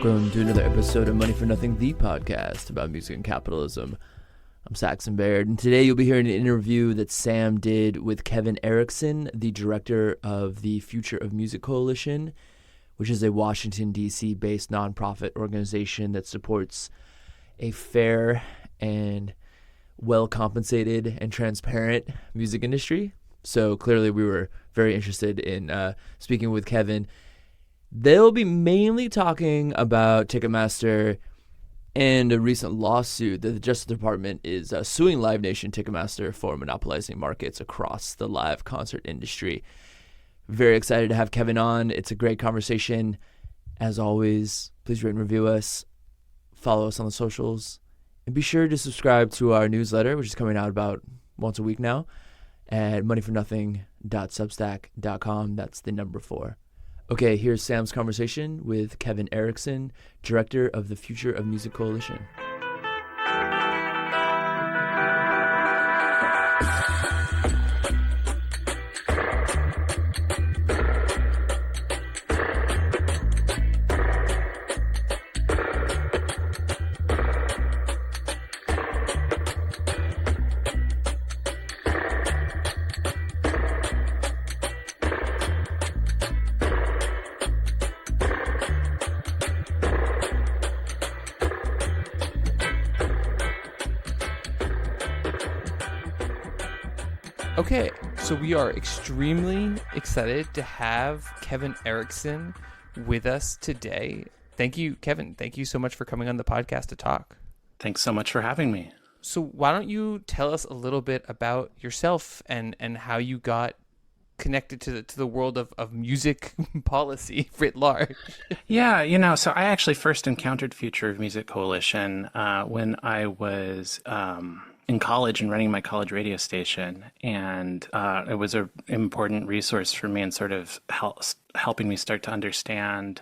Welcome to another episode of Money for Nothing, the podcast about music and capitalism. I'm Saxon Baird, and today you'll be hearing an interview that Sam did with Kevin Erickson, the director of the Future of Music Coalition, which is a Washington, D.C. based nonprofit organization that supports a fair and well-compensated and transparent music industry. So clearly we were very interested in speaking with Kevin. They'll be mainly talking about Ticketmaster and a recent lawsuit that the Justice Department is suing Live Nation Ticketmaster for monopolizing markets across the live concert industry. Very excited to have Kevin on. It's a great conversation. As always, please rate and review us, follow us on the socials, and be sure to subscribe to our newsletter, which is coming out about once a week now, at moneyfornothing.substack.com. That's the number 4. Okay, here's Sam's conversation with Kevin Erickson, director of the Future of Music Coalition. Okay, so we are extremely excited to have Kevin Erickson with us today. Thank you, Kevin. Thank you so much for coming on the podcast to talk. Thanks so much for having me. So why don't you tell us a little bit about yourself and how you got connected to the world of music policy writ large? Yeah, so I actually first encountered Future of Music Coalition when I was in college and running my college radio station. And it was an important resource for me and sort of helping me start to understand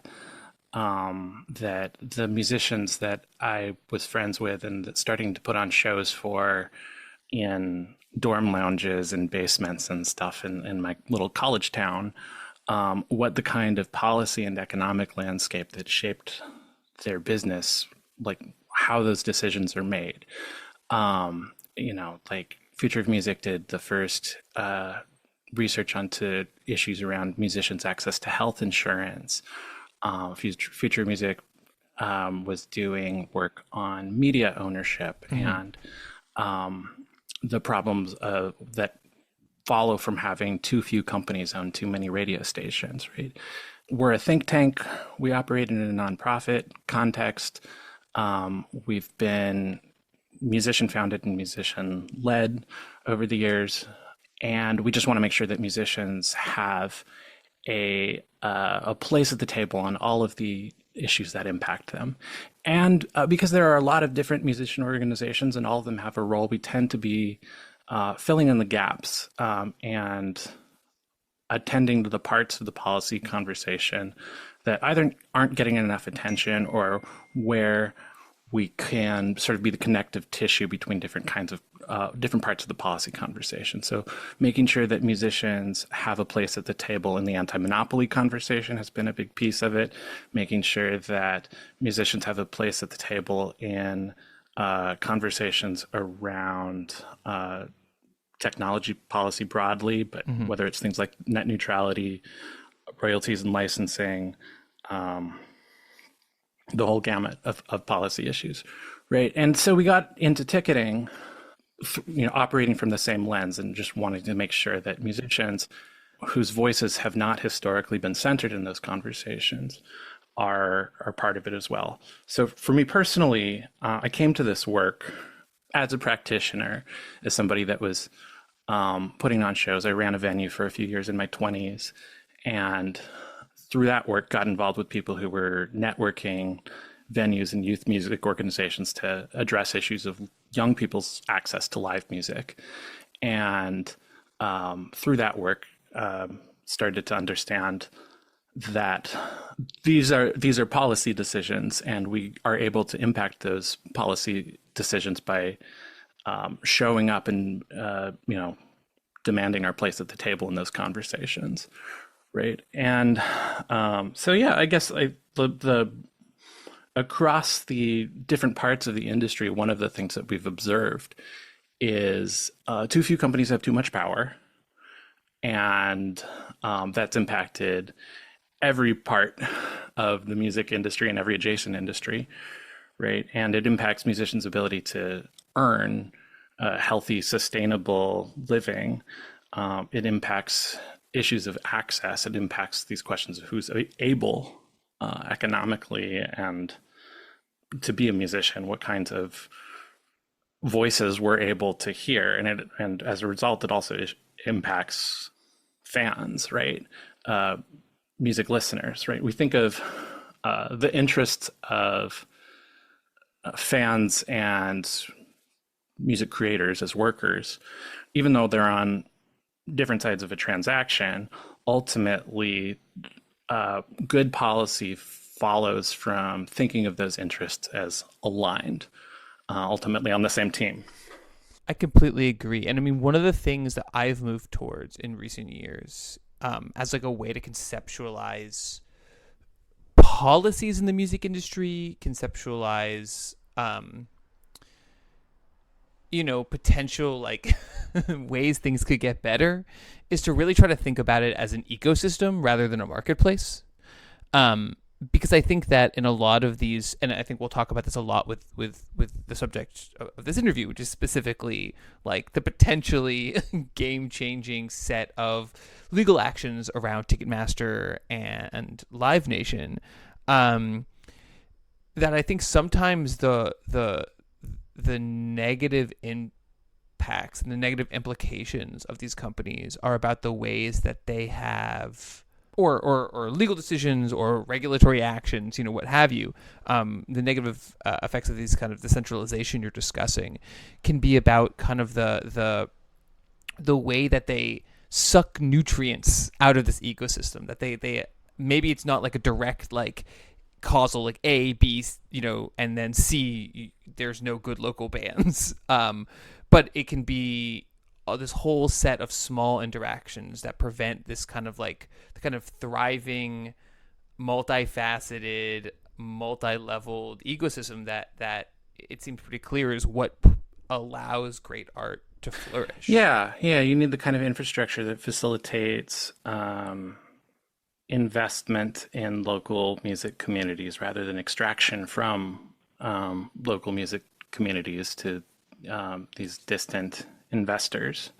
that the musicians that I was friends with and that starting to put on shows for in dorm lounges and basements and stuff in my little college town, what the kind of policy and economic landscape that shaped their business, like how those decisions are made. Like Future of Music did the first research onto issues around musicians' access to health insurance. Future of Music was doing work on media ownership and the problems that follow from having too few companies own too many radio stations, right? We're a think tank. We operate in a nonprofit context. We've been musician founded and musician led over the years. And we just want to make sure that musicians have a place at the table on all of the issues that impact them. And because there are a lot of different musician organizations and all of them have a role, we tend to be filling in the gaps and attending to the parts of the policy conversation that either aren't getting enough attention or where we can sort of be the connective tissue between different kinds of different parts of the policy conversation. So making sure that musicians have a place at the table in the anti-monopoly conversation has been a big piece of it. Making sure that musicians have a place at the table in conversations around technology policy broadly, but whether it's things like net neutrality, royalties and licensing, the whole gamut of policy issues, right? And so we got into ticketing, operating from the same lens and just wanting to make sure that musicians whose voices have not historically been centered in those conversations are part of it as well. So for me personally, I came to this work as a practitioner, as somebody that was putting on shows. I ran a venue for a few years in my 20s, and through that work got involved with people who were networking venues and youth music organizations to address issues of young people's access to live music. And through that work, started to understand that these are policy decisions, and we are able to impact those policy decisions by showing up and demanding our place at the table in those conversations, right? And so yeah, I guess the across the different parts of the industry, one of the things that we've observed is too few companies have too much power, and that's impacted every part of the music industry and every adjacent industry, right? And it impacts musicians' ability to earn a healthy, sustainable living. It impacts issues of access. It impacts these questions of who's able economically and to be a musician, what kinds of voices we're able to hear, and as a result, it also impacts fans, right? Music listeners, right? We think of the interests of fans and music creators as workers, even though they're on different sides of a transaction. Ultimately, good policy follows from thinking of those interests as aligned, ultimately on the same team. I completely agree. And I mean, one of the things that I've moved towards in recent years, as like a way to conceptualize policies in the music industry, conceptualize, potential like ways things could get better, is to really try to think about it as an ecosystem rather than a marketplace. Because I think that in a lot of these, and I think we'll talk about this a lot with the subject of this interview, which is specifically like the potentially game-changing set of legal actions around Ticketmaster and Live Nation, that I think sometimes the negative impacts and the negative implications of these companies are about the ways that they have, or legal decisions or regulatory actions, what have you. The negative effects of these kind of the centralization you're discussing can be about kind of the way that they suck nutrients out of this ecosystem, that they maybe it's not like a direct like causal like A, B, and then C, there's no good local bands. But it can be this whole set of small interactions that prevent this kind of like the kind of thriving, multifaceted, multi-leveled ecosystem that it seems pretty clear is what allows great art to flourish. Yeah. You need the kind of infrastructure that facilitates investment in local music communities rather than extraction from local music communities to these distant investors,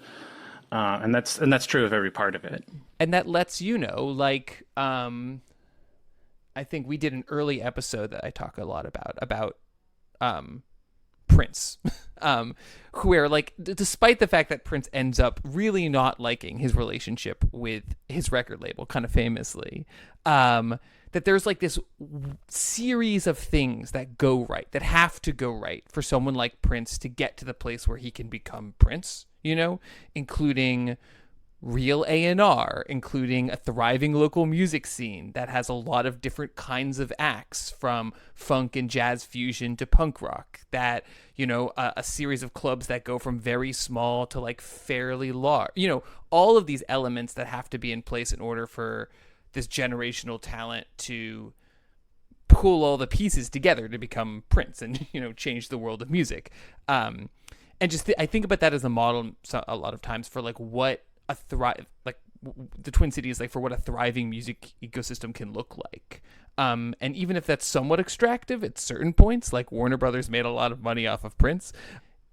and that's true of every part of it. And that lets I think we did an early episode that I talk a lot about Prince, where like despite the fact that Prince ends up really not liking his relationship with his record label, kind of famously, that there's like this series of things that go right, that have to go right for someone like Prince to get to the place where he can become Prince, including real A&R, including a thriving local music scene that has a lot of different kinds of acts, from funk and jazz fusion to punk rock, that, a series of clubs that go from very small to like fairly large, all of these elements that have to be in place in order for this generational talent to pull all the pieces together to become Prince and, change the world of music. And just I think about that as a model a lot of times for like what a the Twin Cities, like for what a thriving music ecosystem can look like. And even if that's somewhat extractive at certain points, like Warner Brothers made a lot of money off of Prince,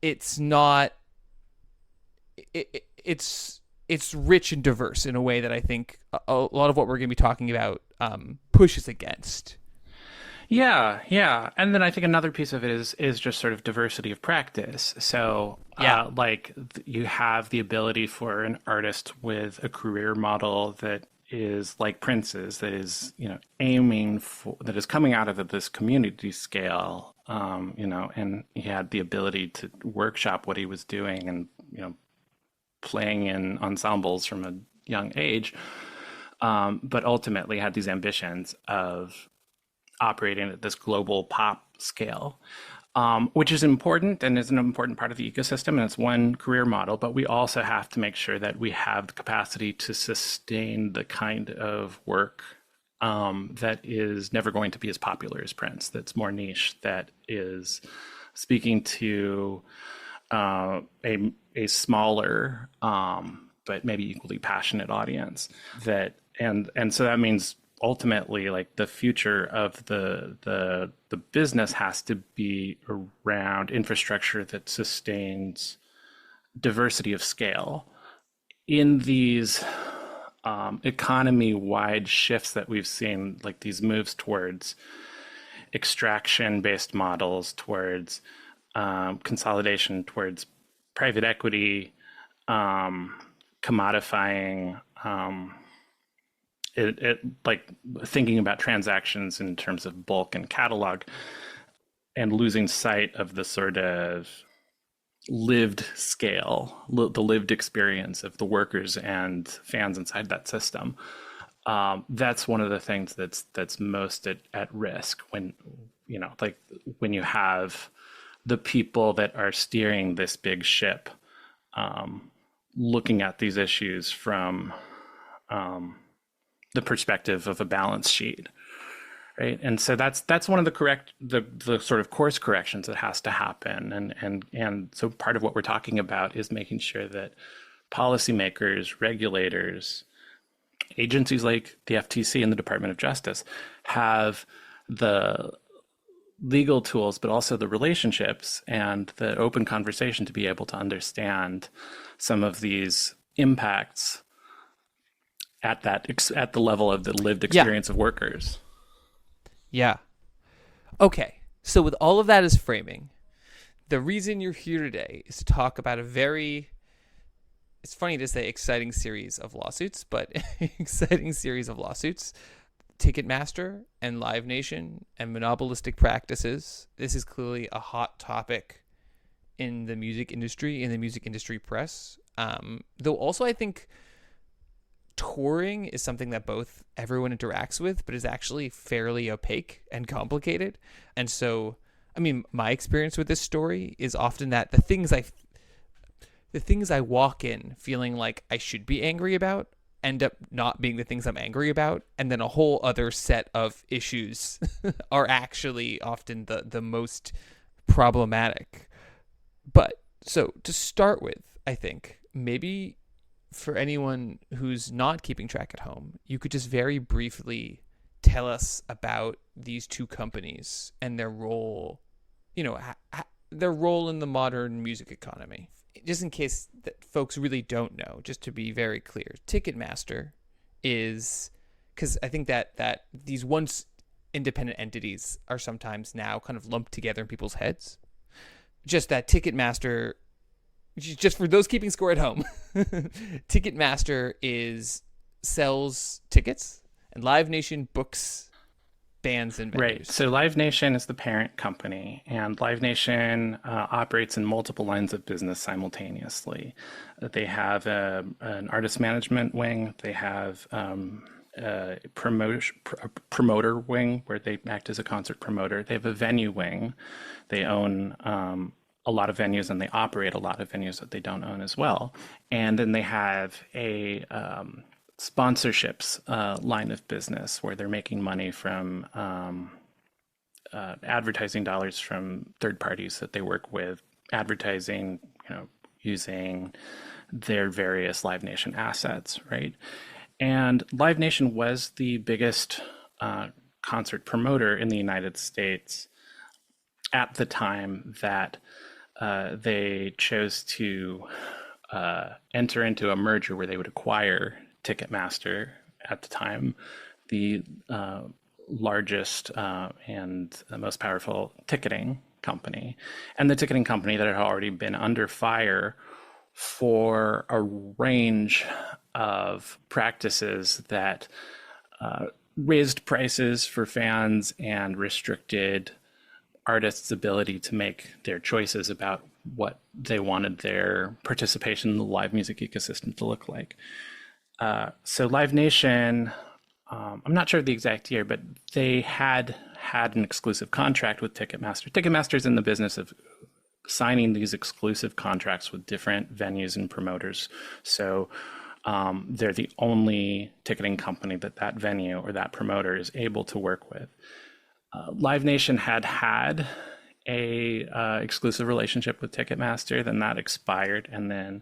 it's not, it's rich and diverse in a way that I think a lot of what we're going to be talking about pushes against. Yeah. And then I think another piece of it is just sort of diversity of practice. So you have the ability for an artist with a career model that is like Prince's, that is, aiming for, that is coming out of this community scale, and he had the ability to workshop what he was doing and, playing in ensembles from a young age, but ultimately had these ambitions of operating at this global pop scale, which is important and is an important part of the ecosystem, and it's one career model. But we also have to make sure that we have the capacity to sustain the kind of work that is never going to be as popular as Prince, that's more niche, that is speaking to a smaller but maybe equally passionate audience. That and so that means ultimately, like, the future of the business has to be around infrastructure that sustains diversity of scale in these economy-wide shifts that we've seen, like these moves towards extraction-based models, towards consolidation, towards private equity, commodifying, like thinking about transactions in terms of bulk and catalog, and losing sight of the sort of lived scale, the lived experience of the workers and fans inside that system. That's one of the things that's most at risk when, like when you have the people that are steering this big ship, looking at these issues from the perspective of a balance sheet, right? And so that's one of the sort of course corrections that has to happen. And so part of what we're talking about is making sure that policymakers, regulators, agencies like the FTC and the Department of Justice have the legal tools, but also the relationships and the open conversation to be able to understand some of these impacts at the level of the lived experience of workers. Yeah. Okay. So with all of that as framing, the reason you're here today is to talk about a very, it's funny to say exciting series of lawsuits, but exciting series of lawsuits. Ticketmaster and Live Nation and monopolistic practices. This is clearly a hot topic in the music industry, in the music industry press. Though also I think touring is something that both everyone interacts with, but is actually fairly opaque and complicated. And so, I mean, my experience with this story is often that the things I walk in feeling like I should be angry about end up not being the things I'm angry about. And then a whole other set of issues are actually often the most problematic. But so to start with, I think maybe for anyone who's not keeping track at home, you could just very briefly tell us about these two companies and their role, their role in the modern music economy. Just in case that folks really don't know, just to be very clear, Ticketmaster is, because I think that these once independent entities are sometimes now kind of lumped together in people's heads. Just that Ticketmaster, just for those keeping score at home, Ticketmaster sells tickets, and Live Nation books bands and venues. Right. So Live Nation is the parent company, and Live Nation operates in multiple lines of business simultaneously. They have an artist management wing. They have a promoter wing where they act as a concert promoter. They have a venue wing. They own a lot of venues, and they operate a lot of venues that they don't own as well. And then they have a sponsorships line of business where they're making money from advertising dollars from third parties that they work with, advertising, using their various Live Nation assets, right? And Live Nation was the biggest concert promoter in the United States at the time that they chose to enter into a merger where they would acquire Ticketmaster, at the time the largest and most powerful ticketing company, and the ticketing company that had already been under fire for a range of practices that raised prices for fans and restricted artists' ability to make their choices about what they wanted their participation in the live music ecosystem to look like. So Live Nation, I'm not sure of the exact year, but they had an exclusive contract with Ticketmaster. Ticketmaster's in the business of signing these exclusive contracts with different venues and promoters. So they're the only ticketing company that venue or that promoter is able to work with. Live Nation had a exclusive relationship with Ticketmaster, then that expired, and then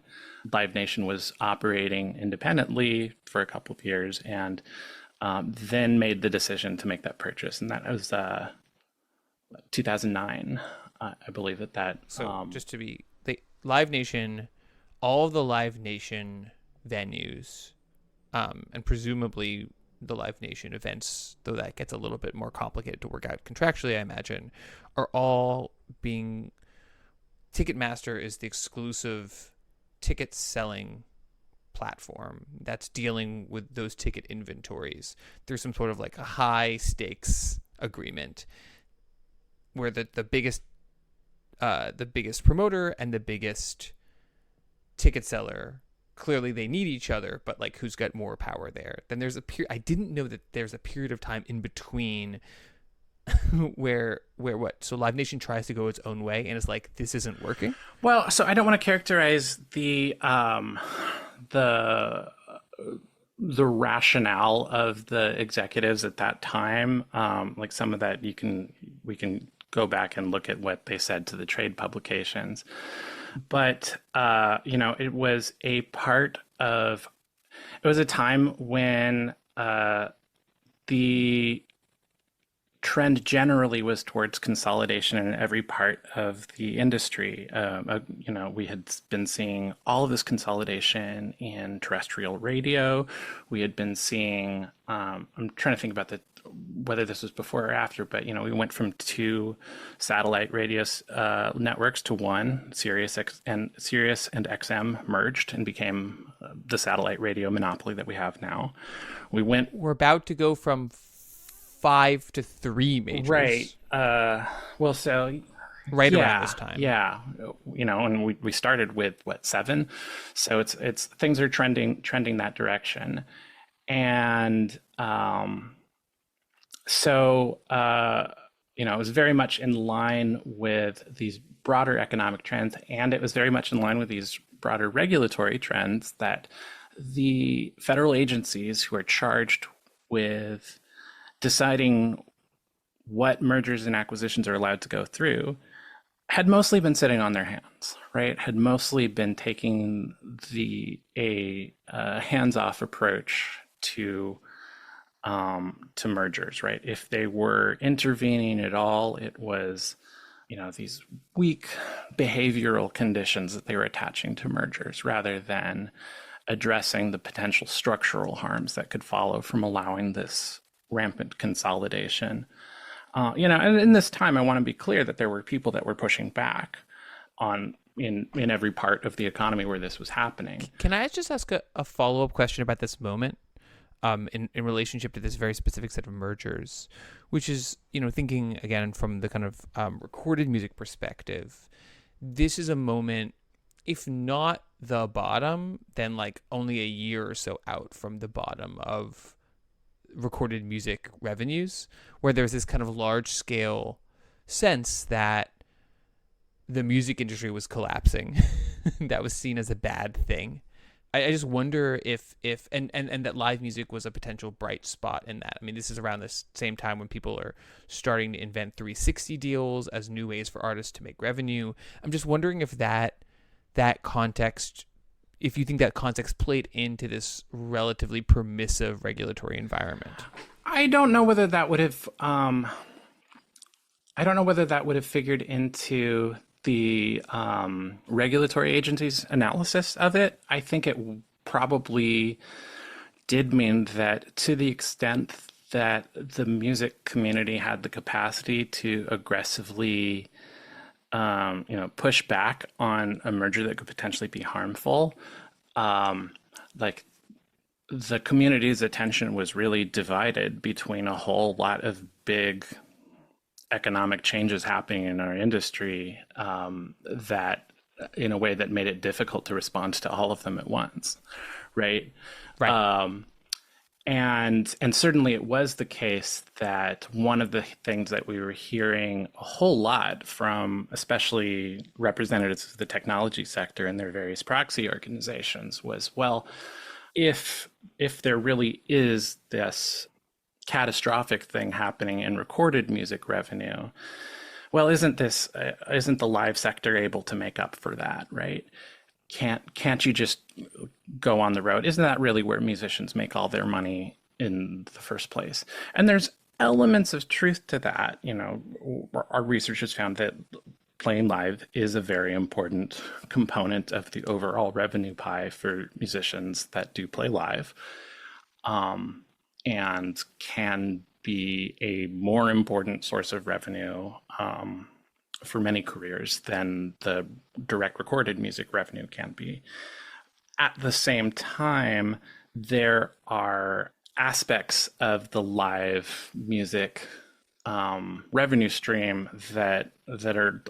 Live Nation was operating independently for a couple of years, and then made the decision to make that purchase, and that was 2009, I believe that. So just to be, Live Nation, all of the Live Nation venues, and presumably the Live Nation events, though that gets a little bit more complicated to work out contractually, I imagine, are all being... Ticketmaster is the exclusive ticket selling platform that's dealing with those ticket inventories. There's some sort of like a high stakes agreement where the biggest promoter and the biggest ticket seller, clearly they need each other, but like who's got more power there? Then there's I didn't know that there's a period of time in between where what? So Live Nation tries to go its own way and it's like, this isn't working? Well, so I don't want to characterize the rationale of the executives at that time. Like some of that we can go back and look at what they said to the trade publications. But, it was a time when the trend generally was towards consolidation in every part of the industry. We had been seeing all of this consolidation in terrestrial radio. We had been seeing, I'm trying to think about whether this was before or after, but we went from 2 satellite radio networks to 1. Sirius and XM merged and became the satellite radio monopoly that we have now. We're about to go from 5 to 3 majors. Right. Around this time. Yeah. And we started with 7. So it's things are trending that direction. And it was very much in line with these broader economic trends, and it was very much in line with these broader regulatory trends that the federal agencies who are charged with deciding what mergers and acquisitions are allowed to go through had mostly been sitting on their hands, right? Had mostly been taking a hands-off approach to mergers, right? If they were intervening at all, it was, these weak behavioral conditions that they were attaching to mergers rather than addressing the potential structural harms that could follow from allowing this rampant consolidation. And in this time, I want to be clear that there were people that were pushing back in every part of the economy where this was happening. Can I just ask a follow-up question about this moment? In relationship to this very specific set of mergers, which is, thinking again from the kind of recorded music perspective, this is a moment, if not the bottom, then like only a year or so out from the bottom of recorded music revenues, where there's this kind of large scale sense that the music industry was collapsing. That was seen as a bad thing. I just wonder if and that live music was a potential bright spot in that. I mean, this is around the same time when people are starting to invent 360 deals as new ways for artists to make revenue. I'm just wondering if that context, if you think that context played into this relatively permissive regulatory environment. I don't know whether that would have figured into the regulatory agency's analysis of it. I think it probably did mean that to the extent that the music community had the capacity to aggressively push back on a merger that could potentially be harmful, like the community's attention was really divided between a whole lot of big economic changes happening in our industry, that in a way that made it difficult to respond to all of them at once, right? And certainly it was the case that one of the things that we were hearing a whole lot from especially representatives of the technology sector and their various proxy organizations was, well, if there really is this catastrophic thing happening in recorded music revenue, well, isn't the live sector able to make up for that, right? Can't you just go on the road? Isn't that really where musicians make all their money in the first place? And there's elements of truth to that. You know, our research has found that playing live is a very important component of the overall revenue pie for musicians that do play live, and can be a more important source of revenue for many careers than the direct recorded music revenue can be. At the same time, there are aspects of the live music revenue stream that are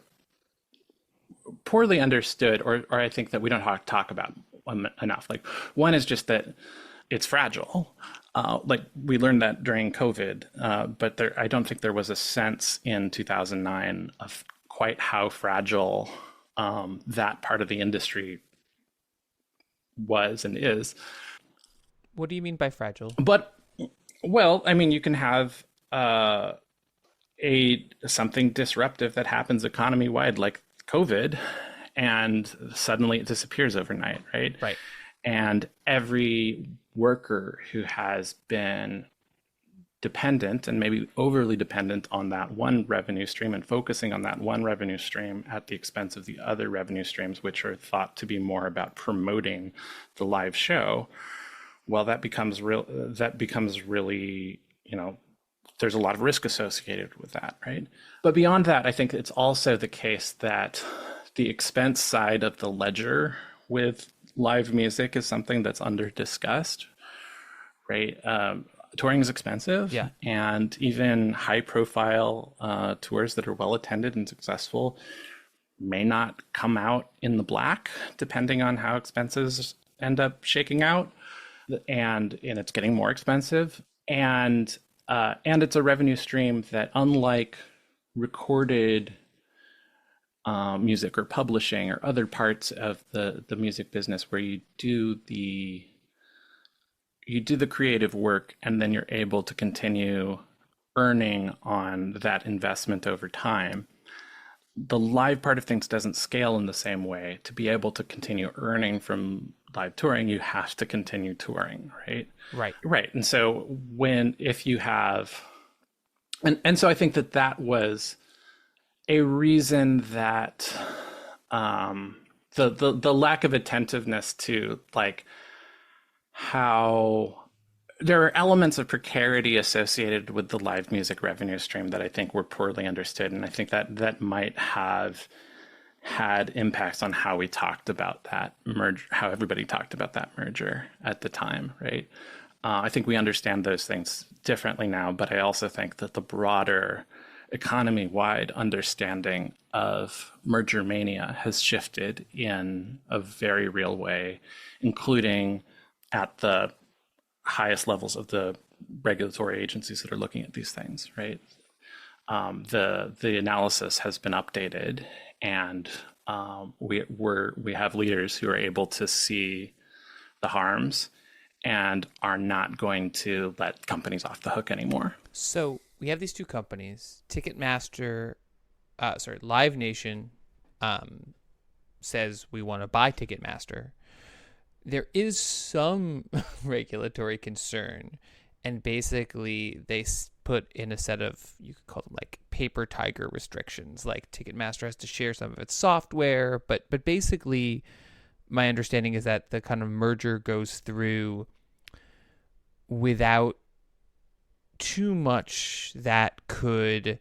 poorly understood, or I think that we don't talk about enough. Like, one is just that it's fragile. Like, we learned that during COVID, but I don't think there was a sense in 2009 of quite how fragile that part of the industry was and is. What do you mean by fragile? But, well, I mean, you can have something disruptive that happens economy-wide, like COVID, and suddenly it disappears overnight, right? Right. And every worker who has been dependent and maybe overly dependent on that one revenue stream and focusing on that one revenue stream at the expense of the other revenue streams, which are thought to be more about promoting the live show, well, that becomes really, you know, there's a lot of risk associated with that, right? But beyond that, I think it's also the case that the expense side of the ledger with live music is something that's under discussed, right? Touring is expensive, yeah, and even high profile tours that are well attended and successful may not come out in the black, depending on how expenses end up shaking out, and it's getting more expensive, and it's a revenue stream that, unlike recorded music or publishing or other parts of the music business where you do the creative work and then you're able to continue earning on that investment over time, the live part of things doesn't scale in the same way. To be able to continue earning from live touring, you have to continue touring, right? Right. And so if you have, and so I think that was a reason that the lack of attentiveness to, like, how there are elements of precarity associated with the live music revenue stream that I think were poorly understood. And I think that might have had impacts on how we talked about that merger, how everybody talked about that merger at the time, right? I think we understand those things differently now, but I also think that the broader economy-wide understanding of merger mania has shifted in a very real way, including at the highest levels of the regulatory agencies that are looking at these things, right? The analysis has been updated, and we have leaders who are able to see the harms and are not going to let companies off the hook anymore. So we have these two companies, Ticketmaster, Live Nation says we want to buy Ticketmaster. There is some regulatory concern, and basically they put in a set of, you could call them like paper tiger restrictions, like Ticketmaster has to share some of its software, but basically my understanding is that the kind of merger goes through without too much that could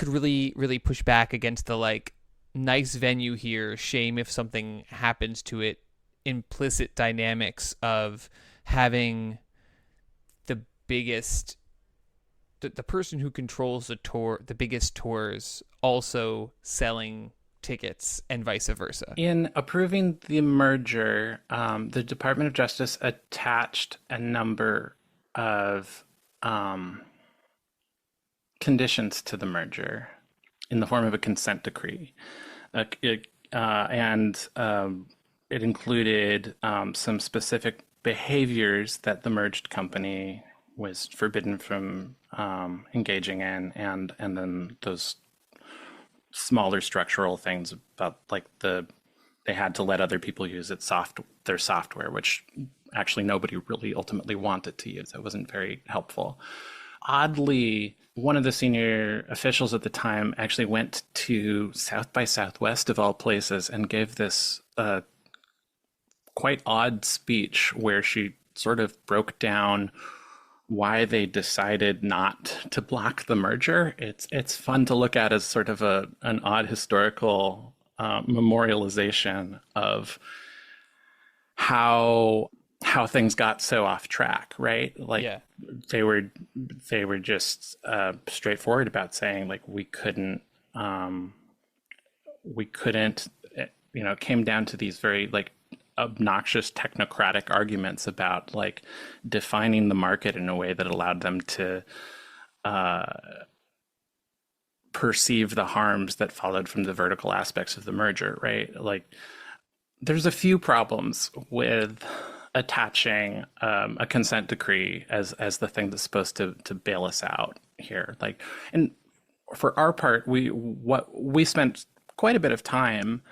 really push back against the, like, nice venue here, shame if something happens to it, implicit dynamics of having the biggest, the person who controls the tour, the biggest tours, also selling tickets and vice versa. In approving the merger, the Department of Justice attached a number of conditions to the merger in the form of a consent decree. it included some specific behaviors that the merged company was forbidden from engaging in, and then those smaller structural things about like they had to let other people use their software, which actually nobody really ultimately wanted to use. It wasn't very helpful. Oddly, one of the senior officials at the time actually went to South by Southwest of all places and gave this quite odd speech where she sort of broke down why they decided not to block the merger. It's fun to look at as sort of an odd historical memorialization of how things got so off track, right? Like Yeah. they were just straightforward about saying like we couldn't it came down to these very like obnoxious technocratic arguments about like defining the market in a way that allowed them to perceive the harms that followed from the vertical aspects of the merger, right? Like there's a few problems with attaching a consent decree as the thing that's supposed to bail us out here. Like, and for our part, we spent quite a bit of time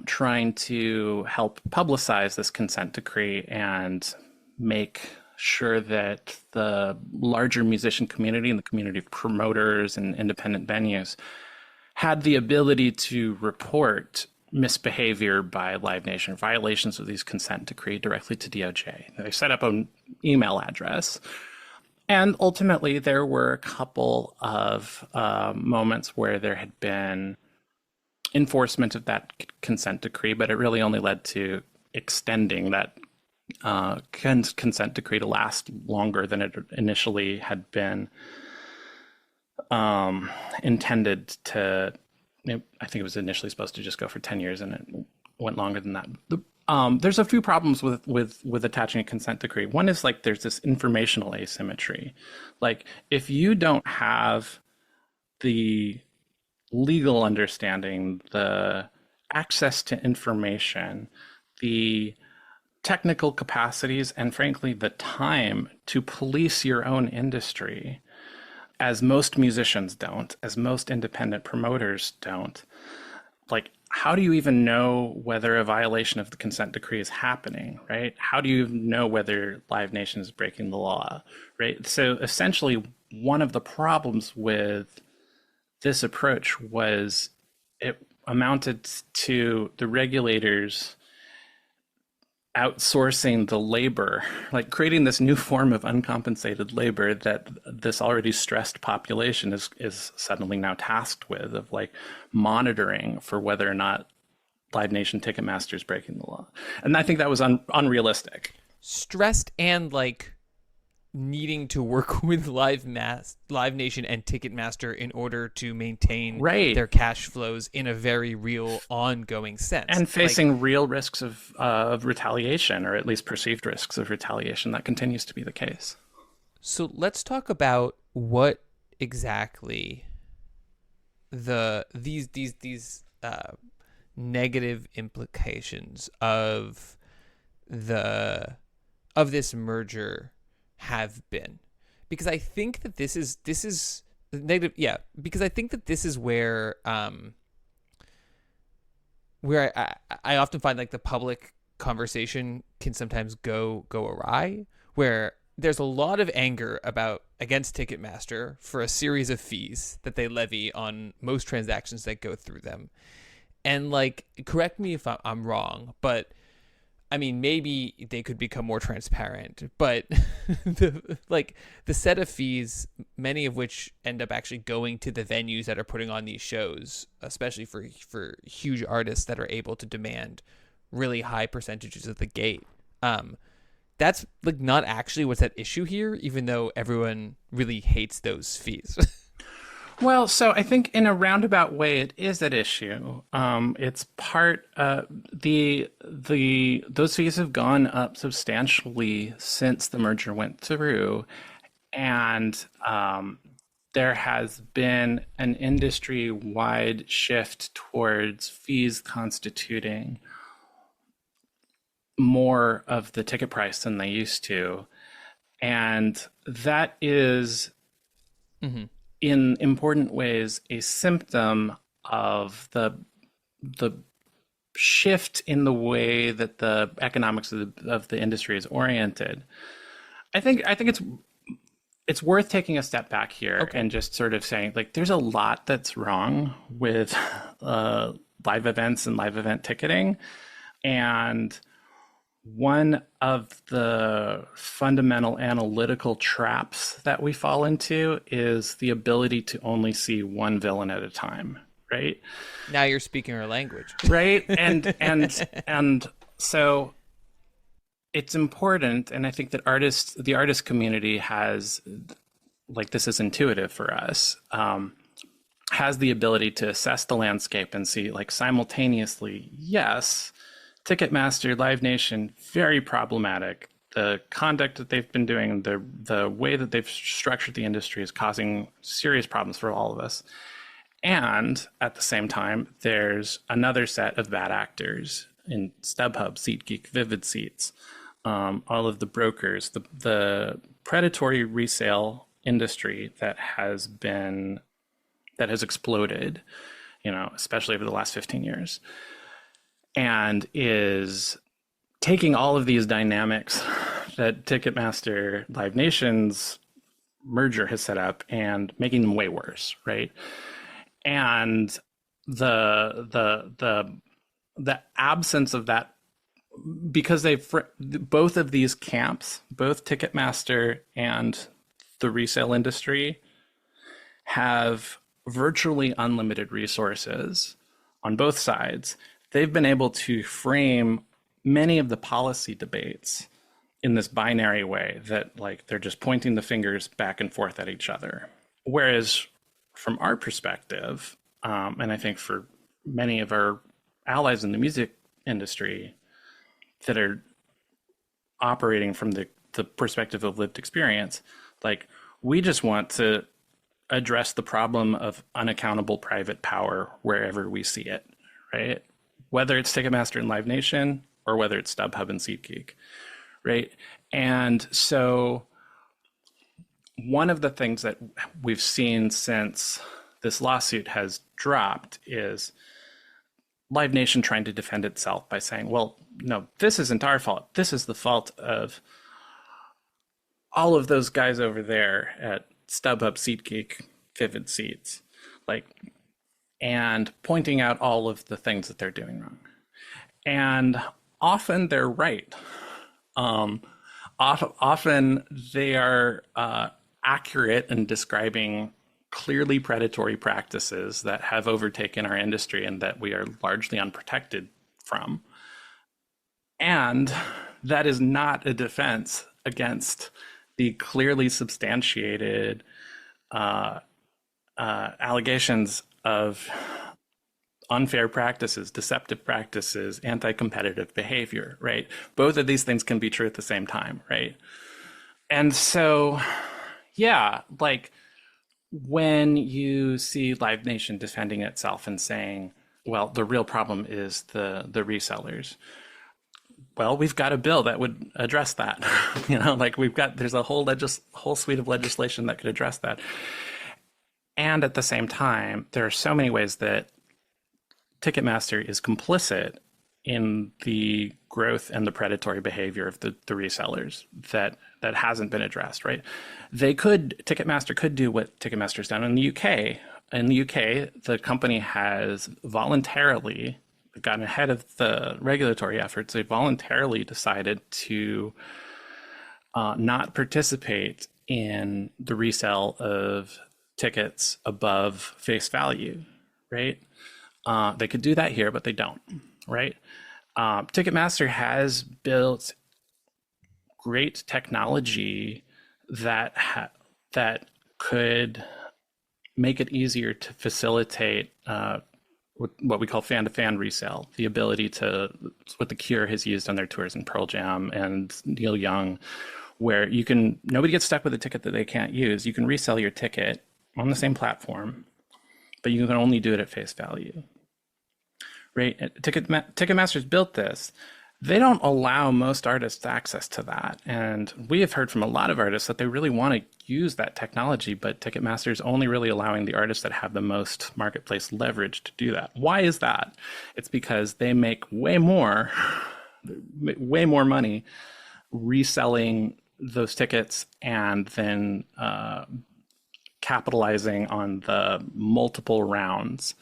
trying to help publicize this consent decree and make sure that the larger musician community and the community of promoters and independent venues had the ability to report misbehavior by Live Nation, violations of these consent decree directly to DOJ. They set up an email address. And ultimately, there were a couple of moments where there had been enforcement of that consent decree, but it really only led to extending that consent decree to last longer than it initially had been intended to. I think it was initially supposed to just go for 10 years, and it went longer than that. There's a few problems with attaching a consent decree. One is like there's this informational asymmetry. Like if you don't have the legal understanding, the access to information, the technical capacities, and frankly, the time to police your own industry, as most musicians don't, as most independent promoters don't, like, how do you even know whether a violation of the consent decree is happening, right? How do you know whether Live Nation is breaking the law, right? So essentially, one of the problems with this approach was it amounted to the regulators outsourcing the labor, like creating this new form of uncompensated labor that this already stressed population is suddenly now tasked with, of like monitoring for whether or not Live Nation Ticketmaster is breaking the law. And I think that was unrealistic. Stressed and like needing to work with Live Nation and Ticketmaster in order to maintain their cash flows in a very real ongoing sense. And facing real risks of retaliation, or at least perceived risks of retaliation. That continues to be the case. So let's talk about what exactly these negative implications of this merger have been, because I think that this is negative. Yeah, because I think that this is where I often find like the public conversation can sometimes go awry, where there's a lot of anger against Ticketmaster for a series of fees that they levy on most transactions that go through them. And like, correct me if I'm wrong, but I mean, maybe they could become more transparent, but the set of fees, many of which end up actually going to the venues that are putting on these shows, especially for huge artists that are able to demand really high percentages at the gate. That's like not actually what's at issue here, even though everyone really hates those fees. Well, so I think in a roundabout way, it is at issue. It's part those fees have gone up substantially since the merger went through, and there has been an industry-wide shift towards fees constituting more of the ticket price than they used to. And that is, in important ways, a symptom of the shift in the way that the economics of the industry is oriented. I think it's worth taking a step back here and just sort of saying, like, there's a lot that's wrong with live events and live event ticketing. And one of the fundamental analytical traps that we fall into is the ability to only see one villain at a time, right? Now you're speaking our language. Right? And so it's important, and I think that the artist community has, like, this is intuitive for us, has the ability to assess the landscape and see, like, simultaneously, yes, Ticketmaster, Live Nation, very problematic. The conduct that they've been doing, the way that they've structured the industry is causing serious problems for all of us. And at the same time, there's another set of bad actors in StubHub, SeatGeek, Vivid Seats, all of the brokers, the predatory resale industry that has exploded, especially over the last 15 years. And is taking all of these dynamics that Ticketmaster Live Nation's merger has set up and making them way worse, right? And the absence of that, because both of these camps, both Ticketmaster and the resale industry, have virtually unlimited resources on both sides. They've been able to frame many of the policy debates in this binary way that, like, they're just pointing the fingers back and forth at each other. Whereas from our perspective, and I think for many of our allies in the music industry that are operating from the perspective of lived experience, like, we just want to address the problem of unaccountable private power wherever we see it, right? Whether it's Ticketmaster and Live Nation or whether it's StubHub and SeatGeek, right? And so one of the things that we've seen since this lawsuit has dropped is Live Nation trying to defend itself by saying, well, no, this isn't our fault. This is the fault of all of those guys over there at StubHub, SeatGeek, Vivid Seats, and pointing out all of the things that they're doing wrong. And often they're right. Often they are accurate in describing clearly predatory practices that have overtaken our industry and that we are largely unprotected from. And that is not a defense against the clearly substantiated allegations of unfair practices, deceptive practices, anti-competitive behavior, right? Both of these things can be true at the same time, right? And so, yeah, like, when you see Live Nation defending itself and saying, well, the real problem is the resellers. Well, we've got a bill that would address that. There's a whole suite of legislation that could address that. And at the same time, there are so many ways that Ticketmaster is complicit in the growth and the predatory behavior of the resellers that hasn't been addressed, right? Ticketmaster could do what Ticketmaster's done in the UK. In the UK, the company has voluntarily gotten ahead of the regulatory efforts. They voluntarily decided to not participate in the resale of tickets above face value, right? They could do that here, but they don't, right? Ticketmaster has built great technology that could make it easier to facilitate what we call fan-to-fan resale, the ability to, what The Cure has used on their tours, and Pearl Jam and Neil Young, where nobody gets stuck with a ticket that they can't use. You can resell your ticket on the same platform, but you can only do it at face value, right? Ticketmaster's built this. they don't allow most artists access to that. And we have heard from a lot of artists that they really want to use that technology, but Ticketmaster is only really allowing the artists that have the most marketplace leverage to do that. Why is that? It's because they make way more money reselling those tickets and then capitalizing on the multiple rounds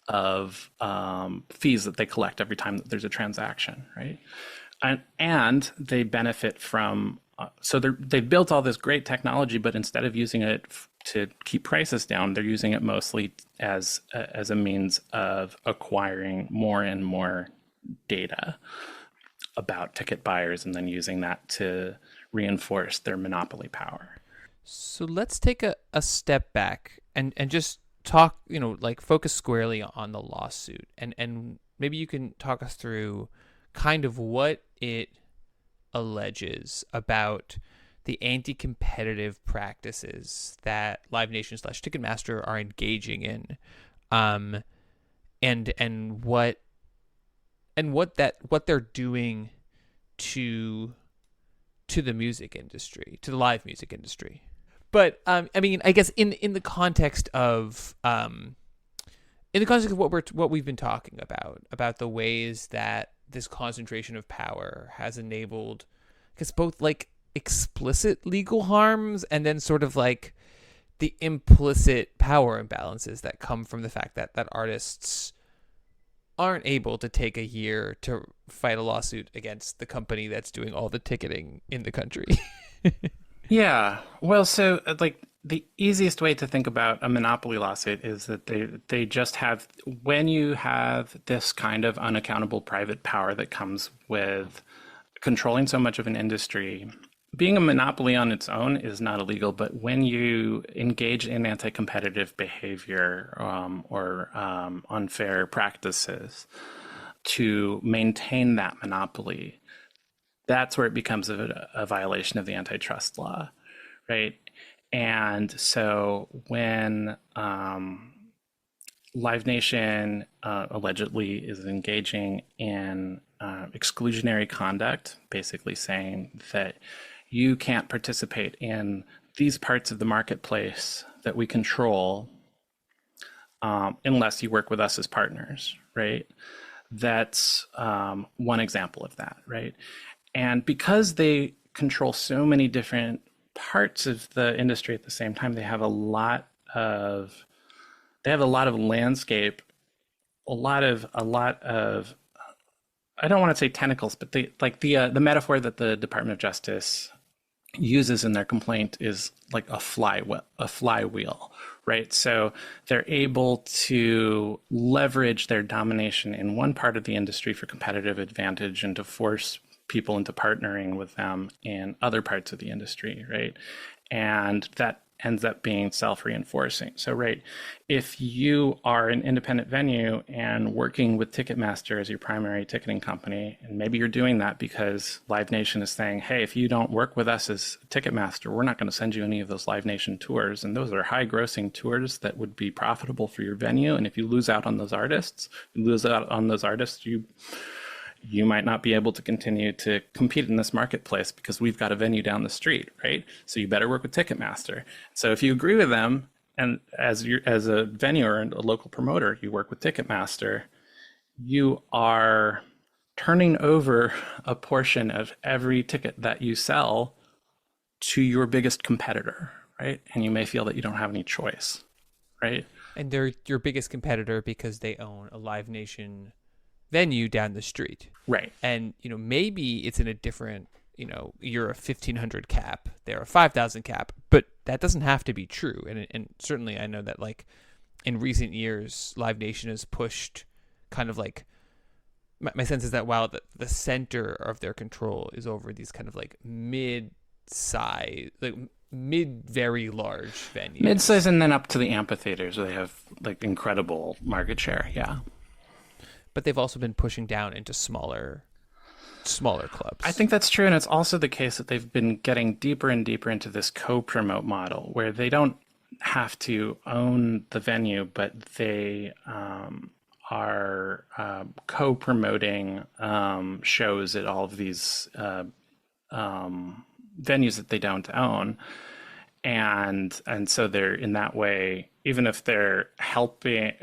of fees that they collect every time that there's a transaction, right? And they benefit from, so they've built all this great technology, but instead of using it to keep prices down, they're using it mostly as a means of acquiring more and more data about ticket buyers and then using that to reinforce their monopoly power. So let's take a step back and just talk, focus squarely on the lawsuit. And maybe you can talk us through kind of what it alleges about the anti-competitive practices that Live Nation / Ticketmaster are engaging in, and what they're doing to the music industry, to the live music industry. But I guess in the context of what we've been talking about the ways that this concentration of power has enabled, I guess, both like explicit legal harms and then sort of like the implicit power imbalances that come from the fact that artists aren't able to take a year to fight a lawsuit against the company that's doing all the ticketing in the country. Yeah. Well, so like the easiest way to think about a monopoly lawsuit is that they just have, when you have this kind of unaccountable private power that comes with controlling so much of an industry, being a monopoly on its own is not illegal, but when you engage in anti-competitive behavior or unfair practices to maintain that monopoly, that's where it becomes a violation of the antitrust law, right? And so when Live Nation allegedly is engaging in exclusionary conduct, basically saying that you can't participate in these parts of the marketplace that we control unless you work with us as partners, right? That's one example of that, right? And because they control so many different parts of the industry at the same time, they have a lot of landscape, a lot of I don't want to say tentacles, but the metaphor that the Department of Justice uses in their complaint is like a flywheel, right? So they're able to leverage their domination in one part of the industry for competitive advantage and to force people into partnering with them in other parts of the industry, right? And that ends up being self-reinforcing. So, right, if you are an independent venue and working with Ticketmaster as your primary ticketing company, and maybe you're doing that because Live Nation is saying, hey, if you don't work with us as Ticketmaster, we're not going to send you any of those Live Nation tours. And those are high-grossing tours that would be profitable for your venue. And if you lose out on those artists, you might not be able to continue to compete in this marketplace because we've got a venue down the street, right? So you better work with Ticketmaster. So if you agree with them, and as a venue or a local promoter, you work with Ticketmaster, you are turning over a portion of every ticket that you sell to your biggest competitor, right? And you may feel that you don't have any choice, right? And they're your biggest competitor because they own a Live Nation venue down the street, right? And maybe it's in a different, you're a 1,500 cap, they're a 5,000 cap, but that doesn't have to be true. And certainly I know that like in recent years, Live Nation has pushed kind of like, my sense is that while the center of their control is over these kind of like mid-size, like very large venues, mid-size, and then up to the amphitheaters where they have like incredible market share. Yeah. But they've also been pushing down into smaller clubs. I think that's true. And it's also the case that they've been getting deeper and deeper into this co-promote model where they don't have to own the venue, but they are co-promoting shows at all of these venues that they don't own. And so they're in that way, even if they're partnering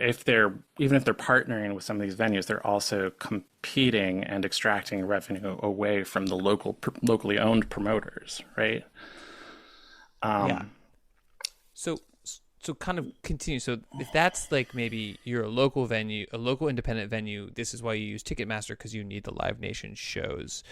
with some of these venues, they're also competing and extracting revenue away from the locally owned promoters, right? Yeah. So kind of continue. So if that's like maybe you're a local venue, a local independent venue, this is why you use Ticketmaster, because you need the Live Nation shows.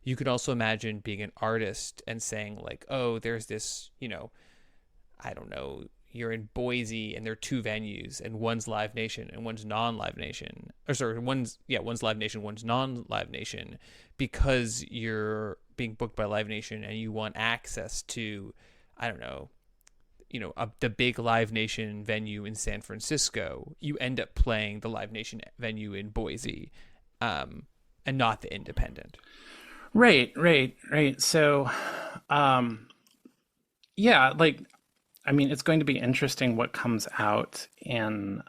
You could also imagine being an artist and saying like, oh, there's this, I don't know, you're in Boise and there are two venues and one's Live Nation and one's non-Live Nation. Or sorry, one's Live Nation, one's non-Live Nation, because you're being booked by Live Nation and you want access to, I don't know, the big Live Nation venue in San Francisco. You end up playing the Live Nation venue in Boise, and not the independent. Right. So, yeah, it's going to be interesting what comes out in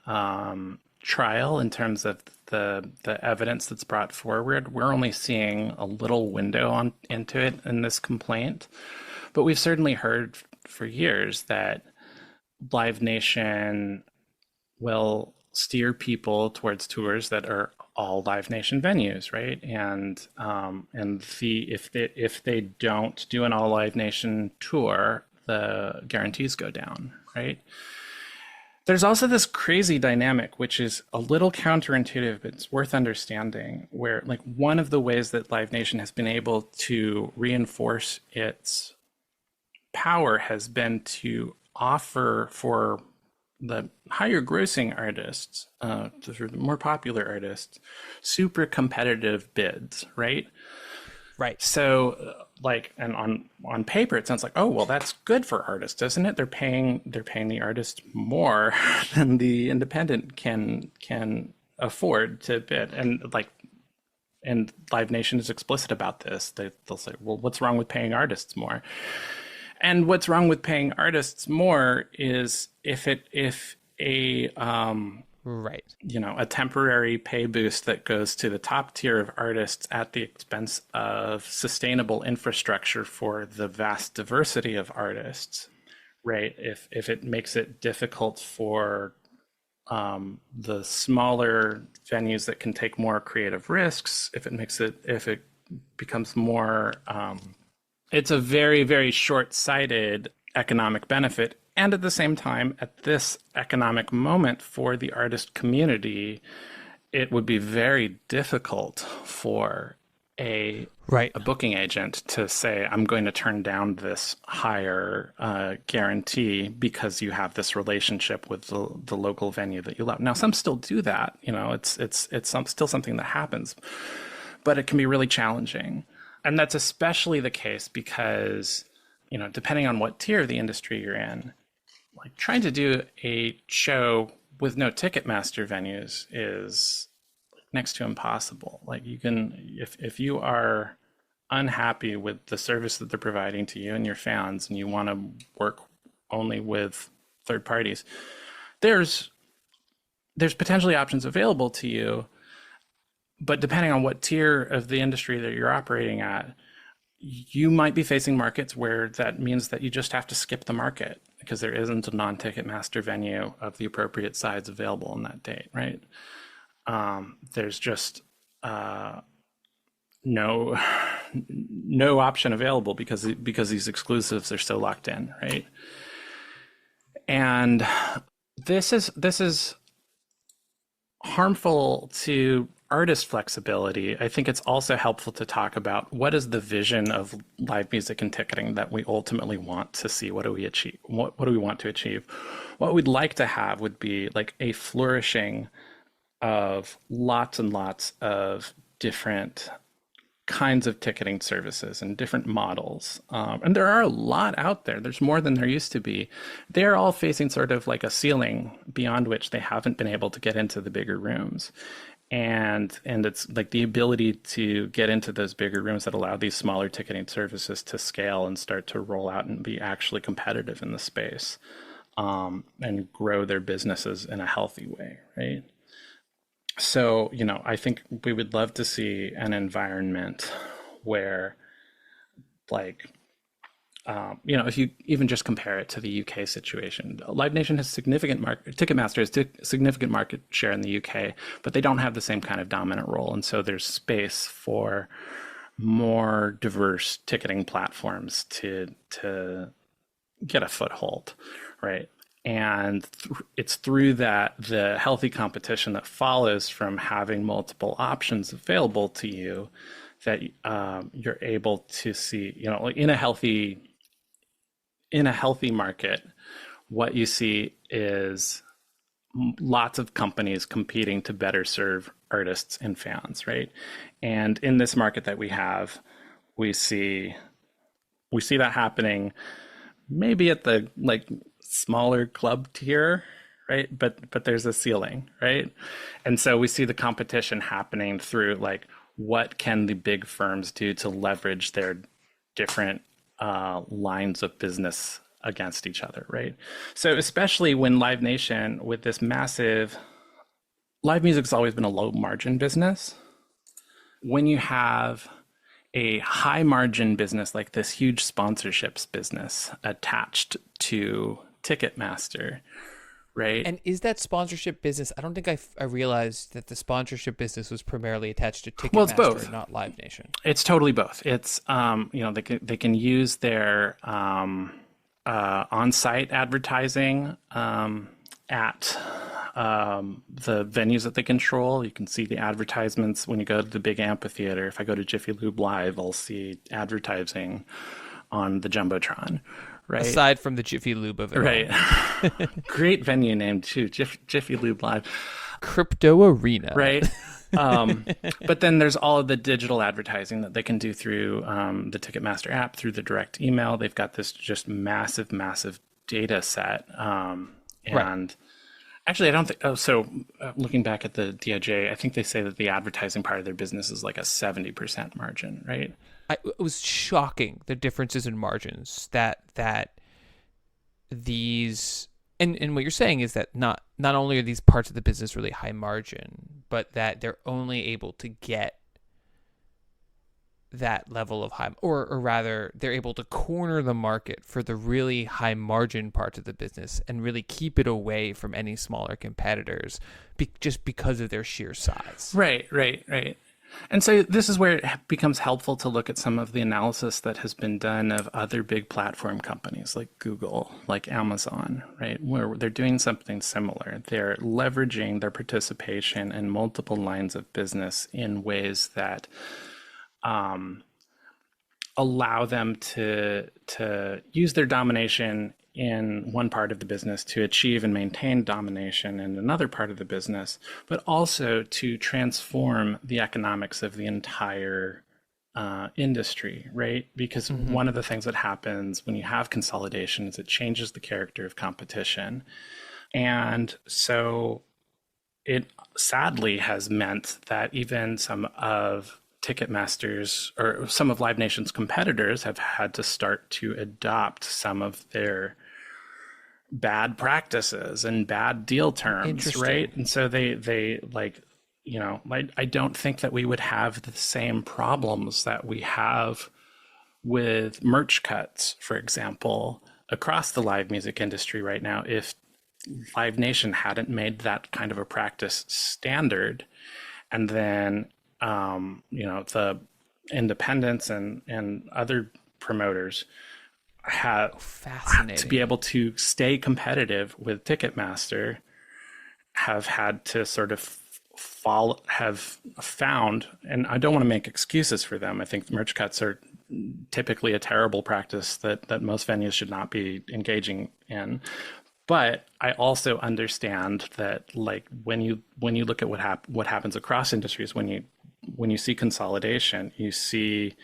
trial in terms of the evidence that's brought forward. We're only seeing a little window into it in this complaint, but we've certainly heard for years that Live Nation will steer people towards tours that are all Live Nation venues, right? And if they don't do an all Live Nation tour, the guarantees go down, right? There's also this crazy dynamic, which is a little counterintuitive, but it's worth understanding, where one of the ways that Live Nation has been able to reinforce its power has been to offer for the higher grossing artists, the more popular artists, super competitive bids, right? Right. So and on paper, it sounds like, oh, well, that's good for artists, isn't it? They're paying the artist more than the independent can afford to bid. And Live Nation is explicit about this. They'll say, well, what's wrong with paying artists more? And what's wrong with paying artists more is if a temporary pay boost that goes to the top tier of artists at the expense of sustainable infrastructure for the vast diversity of artists, right? If it makes it difficult for the smaller venues that can take more creative risks, if it becomes more, it's a very, very short-sighted economic benefit. And at the same time, at this economic moment for the artist community, it would be very difficult for a booking agent to say, I'm going to turn down this higher guarantee because you have this relationship with the local venue that you love. Now, some still do that. It's still something that happens, but it can be really challenging. And that's especially the case because, depending on what tier of the industry you're in, trying to do a show with no Ticketmaster venues is next to impossible. You can, if you are unhappy with the service that they're providing to you and your fans, and you want to work only with third parties, there's potentially options available to you. But depending on what tier of the industry that you're operating at, you might be facing markets where that means that you just have to skip the market because there isn't a non-Ticketmaster venue of the appropriate size available on that date, right? There's just no option available because these exclusives are so locked in, right? And this is harmful to artist flexibility. I think it's also helpful to talk about what is the vision of live music and ticketing that we ultimately want to see. What do we achieve? What do we want to achieve? What we'd like to have would be a flourishing of lots and lots of different kinds of ticketing services and different models. And there are a lot out there. There's more than there used to be. They're all facing sort of a ceiling beyond which they haven't been able to get into the bigger rooms. And it's the ability to get into those bigger rooms that allow these smaller ticketing services to scale and start to roll out and be actually competitive in the space, and grow their businesses in a healthy way, right? So, I think we would love to see an environment where, like, if you even just compare it to the UK situation, Live Nation has Ticketmaster has significant market share in the UK, but they don't have the same kind of dominant role. And so there's space for more diverse ticketing platforms to get a foothold, right? And it's through that, the healthy competition that follows from having multiple options available to you, that you're able to see, like in a healthy market, what you see is lots of companies competing to better serve artists and fans, right? And in this market that we have, we see that happening maybe at the smaller club tier, right? But there's a ceiling, right? And so we see the competition happening through what can the big firms do to leverage their different lines of business against each other, right? So especially when Live Nation, with this massive, live music's always been a low margin business. When you have a high margin business like this huge sponsorships business attached to Ticketmaster, right? And is that sponsorship business? I don't think I realized that the sponsorship business was primarily attached to Ticketmaster, well, it's both. And not Live Nation. It's totally both. It's they can use their on-site advertising at the venues that they control. You can see the advertisements when you go to the big amphitheater. If I go to Jiffy Lube Live, I'll see advertising on the Jumbotron, right? Aside from the Jiffy Lube of it. Right. Great venue name too, Jiffy Lube Live. Crypto Arena. Right. But then there's all of the digital advertising that they can do through the Ticketmaster app, through the direct email. They've got this just massive data set. Right. Actually, I don't think, looking back at the DOJ, I think they say that the advertising part of their business is like a 70% margin, right? It was shocking, the differences in margins that these, and what you're saying is that not only are these parts of the business really high margin, but that they're only able to get that level of high, or rather they're able to corner the market for the really high margin parts of the business and really keep it away from any smaller competitors just because of their sheer size. Right. And so this is where it becomes helpful to look at some of the analysis that has been done of other big platform companies like Google, like Amazon, right? Where they're doing something similar. They're leveraging their participation in multiple lines of business in ways that allow them to use their domination in one part of the business to achieve and maintain domination in another part of the business, but also to transform the economics of the entire industry, right? Because one of the things that happens when you have consolidation is it changes the character of competition. And so it sadly has meant that even some of Ticketmaster's or some of Live Nation's competitors have had to start to adopt some of their bad practices and bad deal terms, right? And so they I don't think that we would have the same problems that we have with merch cuts, for example, across the live music industry right now if Live Nation hadn't made that kind of a practice standard. And then the independents and other promoters have to be able to stay competitive with Ticketmaster, have had to sort of have found, and I don't want to make excuses for them. I think merch cuts are typically a terrible practice that most venues should not be engaging in. But I also understand that, like, when you look at what happens across industries, when you see consolidation, you see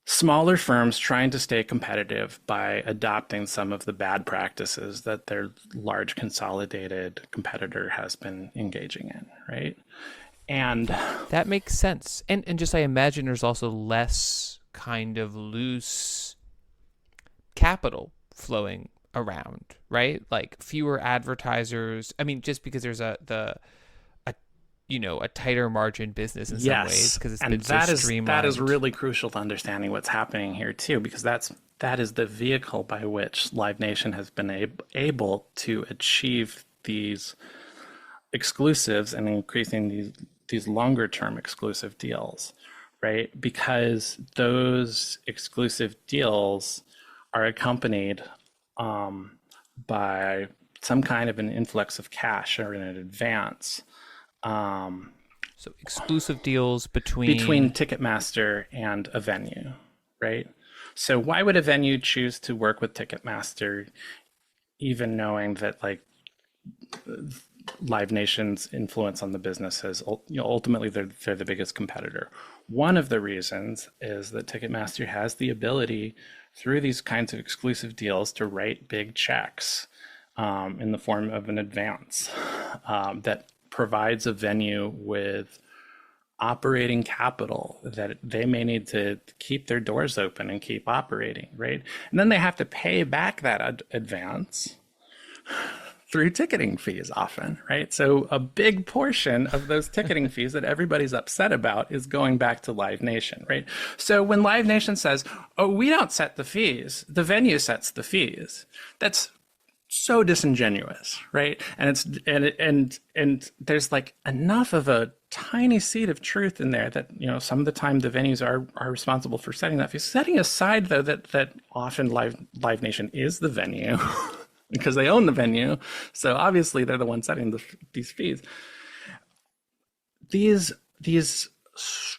smaller firms trying to stay competitive by adopting some of the bad practices that their large consolidated competitor has been engaging in, right? And that makes sense. And just I imagine there's also less kind of loose capital flowing around, right? Like fewer advertisers. I mean, just because there's a a tighter margin business in some ways because it's been so streamlined. That is really crucial to understanding what's happening here too, because that is the vehicle by which Live Nation has been able to achieve these exclusives and increasing these longer term exclusive deals, right? Because those exclusive deals are accompanied by some kind of an influx of cash or an advance. So exclusive deals between Ticketmaster and a venue, right? So why would a venue choose to work with Ticketmaster, even knowing that like Live Nation's influence on the business is, ultimately they're the biggest competitor? One of the reasons is that Ticketmaster has the ability through these kinds of exclusive deals to write big checks in the form of an advance that provides a venue with operating capital that they may need to keep their doors open and keep operating, right? And then they have to pay back that advance through ticketing fees often, right? So a big portion of those ticketing fees that everybody's upset about is going back to Live Nation, right? So when Live Nation says, oh, we don't set the fees, the venue sets the fees, that's so disingenuous, right? And there's like enough of a tiny seed of truth in there that, some of the time the venues are responsible for setting that fee. Setting aside though that often Live Nation is the venue because they own the venue, so obviously they're the ones setting these fees. These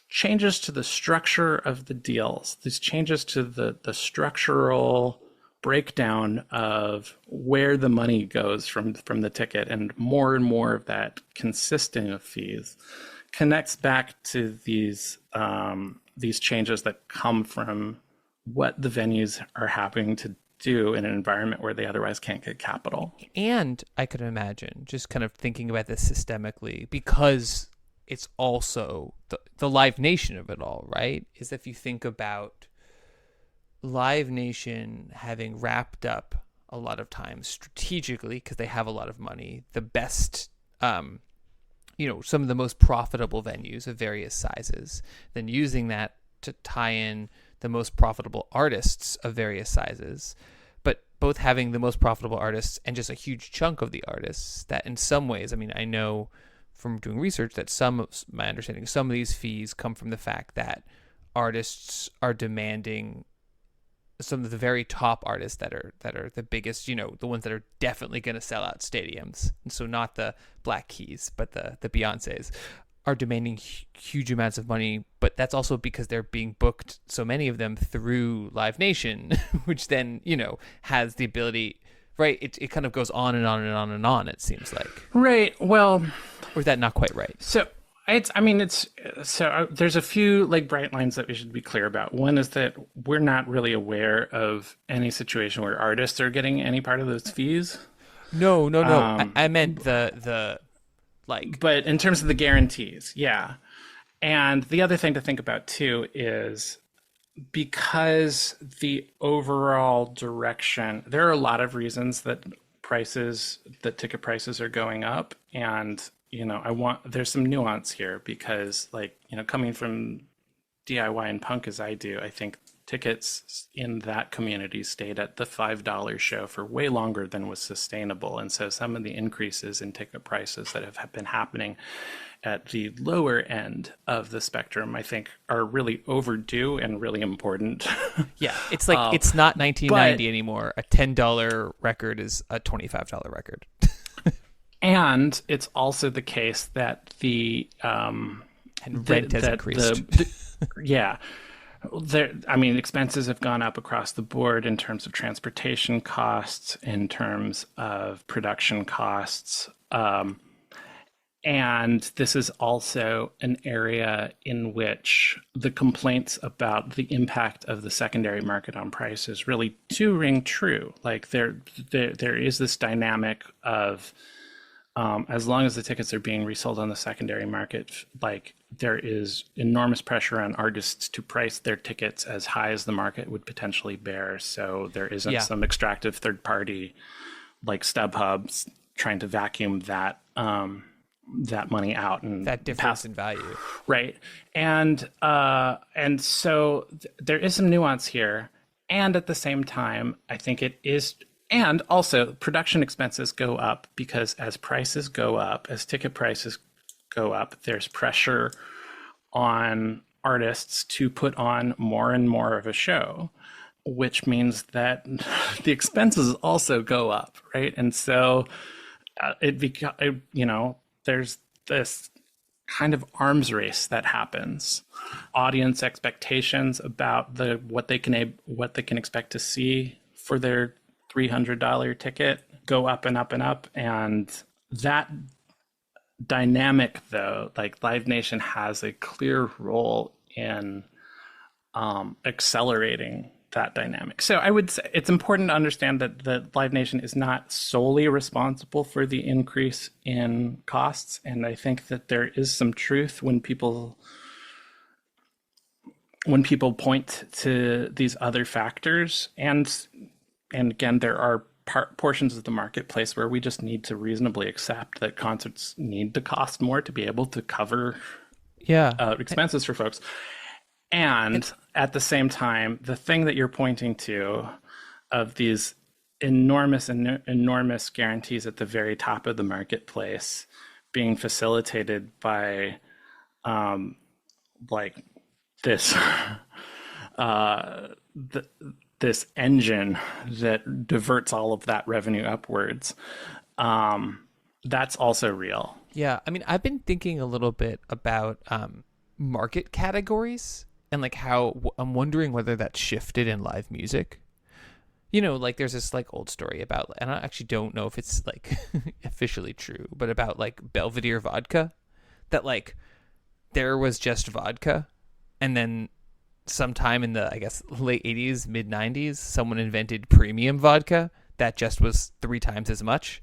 changes to the structure of the deals, these changes to the structural breakdown of where the money goes from the ticket, and more of that consisting of fees connects back to these changes that come from what the venues are having to do in an environment where they otherwise can't get capital. And I could imagine, just kind of thinking about this systemically, because it's also the Live Nation of it all, right? Is if you think about Live Nation having wrapped up a lot of times strategically, because they have a lot of money, the best, some of the most profitable venues of various sizes, then using that to tie in the most profitable artists of various sizes, but both having the most profitable artists and just a huge chunk of the artists that in some ways, I know from doing research that my understanding, some of these fees come from the fact that artists are demanding, some of the very top artists that are the biggest, the ones that are definitely going to sell out stadiums. And so not the Black Keys, but the Beyoncés are demanding huge amounts of money. But that's also because they're being booked, so many of them, through Live Nation, which then, has the ability, right? It kind of goes on and on and on and on, it seems like. Right. Well, or is that not quite right? So there's a few like bright lines that we should be clear about. One is that we're not really aware of any situation where artists are getting any part of those fees. No. I meant the like. But in terms of the guarantees, yeah. And the other thing to think about too is because the overall direction, there are a lot of reasons that ticket prices are going up, and there's some nuance here because, coming from DIY and punk as I do, I think tickets in that community stayed at the $5 show for way longer than was sustainable. And so some of the increases in ticket prices that have been happening at the lower end of the spectrum, I think, are really overdue and really important. Yeah, it's like it's not 1990 anymore. A $10 record is a $25 record. And it's also the case that rent has increased. Expenses have gone up across the board in terms of transportation costs, in terms of production costs. And this is also an area in which the complaints about the impact of the secondary market on prices really do ring true. Like there is this dynamic of, as long as the tickets are being resold on the secondary market, like there is enormous pressure on artists to price their tickets as high as the market would potentially bear. So there isn't some extractive third party like StubHub trying to vacuum that that money out and that difference in value. Right. And so there is some nuance here. And at the same time, I think it is, and also production expenses go up because as prices go up, as ticket prices go up, there's pressure on artists to put on more and more of a show, which means that the expenses also go up, right? And so there's this kind of arms race that happens. Audience expectations about what they can expect to see for their $300 ticket go up and up and up, and that dynamic, though, like Live Nation has a clear role in accelerating that dynamic. So I would say it's important to understand that Live Nation is not solely responsible for the increase in costs. And I think that there is some truth when people point to these other factors. And again, there are portions of the marketplace where we just need to reasonably accept that concerts need to cost more to be able to cover expenses for folks. And at the same time, the thing that you're pointing to of these enormous guarantees at the very top of the marketplace being facilitated by this this engine that diverts all of that revenue upwards, that's also real. Yeah, I mean, I've been thinking a little bit about market categories and like how I'm wondering whether that's shifted in live music. You know, like there's this like old story about, and I actually don't know if it's like officially true, but about like Belvedere vodka, that like there was just vodka, and then sometime in the, I guess, late 80s, mid 90s, someone invented premium vodka that just was 3 times as much.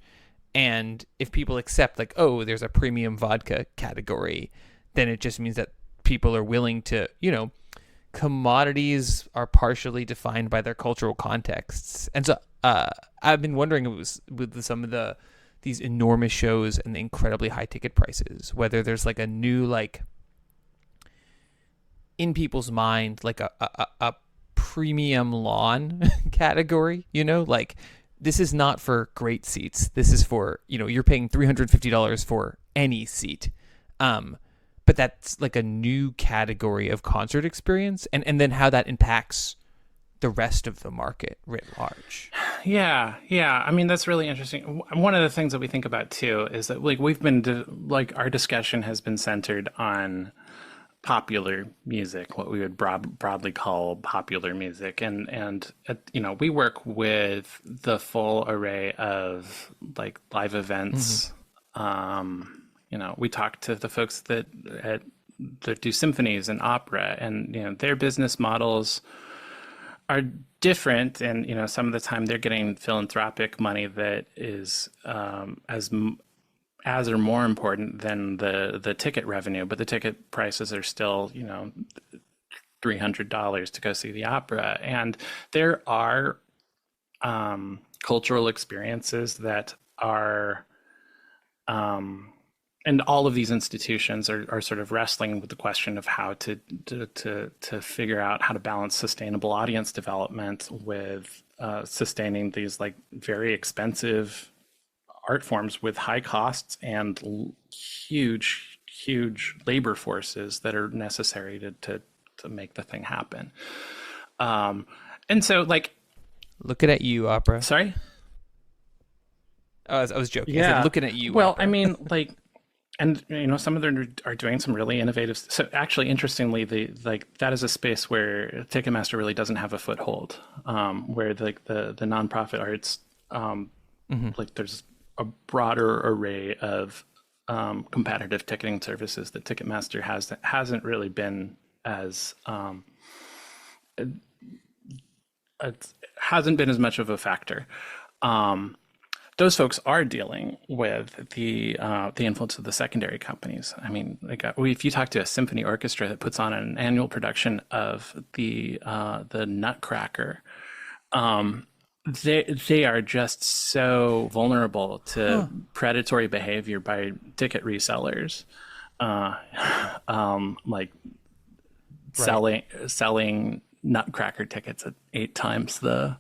And if people accept like, oh, there's a premium vodka category, then it just means that people are willing to, you know, commodities are partially defined by their cultural contexts. And so I've been wondering, it was with some of these enormous shows and the incredibly high ticket prices, whether there's like a new, like, in people's mind, like a premium lawn category, you know, like this is not for great seats. This is for, you know, you're paying $350 for any seat. But that's like a new category of concert experience, and then how that impacts the rest of the market writ large. Yeah. I mean, that's really interesting. One of the things that we think about too is that like our discussion has been centered on popular music, what we would broadly call popular music, and you know, we work with the full array of like live events. You know, we talk to the folks that do symphonies and opera, and you know, their business models are different, and you know, some of the time they're getting philanthropic money that is as or more important than the ticket revenue, but the ticket prices are still, you know, $300 to go see the opera. And there are cultural experiences that are and all of these institutions are sort of wrestling with the question of how to figure out how to balance sustainable audience development with sustaining these like very expensive art forms with high costs and huge labor forces that are necessary to make the thing happen. And so like, looking at you, opera. Sorry? I was joking. Yeah. I said, looking at you. Well, opera. I mean, like, and you know, some of them are doing some really innovative. So actually, interestingly, that is a space where Ticketmaster really doesn't have a foothold. Where like the nonprofit arts, like there's a broader array of competitive ticketing services that Ticketmaster has that hasn't really been as it hasn't been as much of a factor. Those folks are dealing with the influence of the secondary companies. I mean, like if you talk to a symphony orchestra that puts on an annual production of the Nutcracker, they are just so vulnerable to predatory behavior by ticket resellers, like selling Nutcracker tickets at 8 times the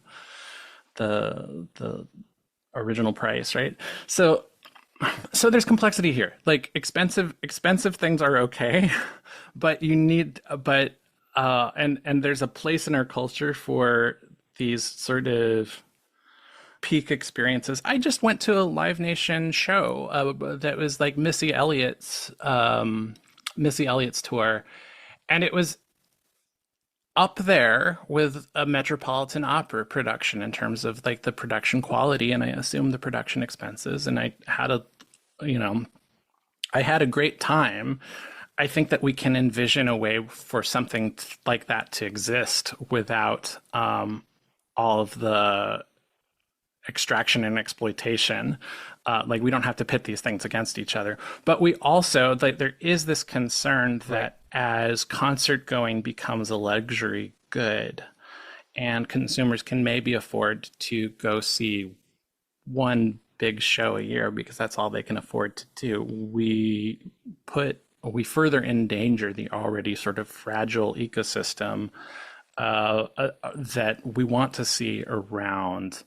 original price, right? So there's complexity here. Like expensive things are okay, but and there's a place in our culture for these sort of peak experiences. I just went to a Live Nation show that was like Missy Elliott's tour, and it was up there with a Metropolitan Opera production in terms of like the production quality, and I assume the production expenses. And I had a great time. I think that we can envision a way for something like that to exist without all of the extraction and exploitation. Like we don't have to pit these things against each other. But we also, like, there is this concern that as concert going becomes a luxury good and consumers can maybe afford to go see one big show a year because that's all they can afford to do, we further endanger the already sort of fragile ecosystem that we want to see around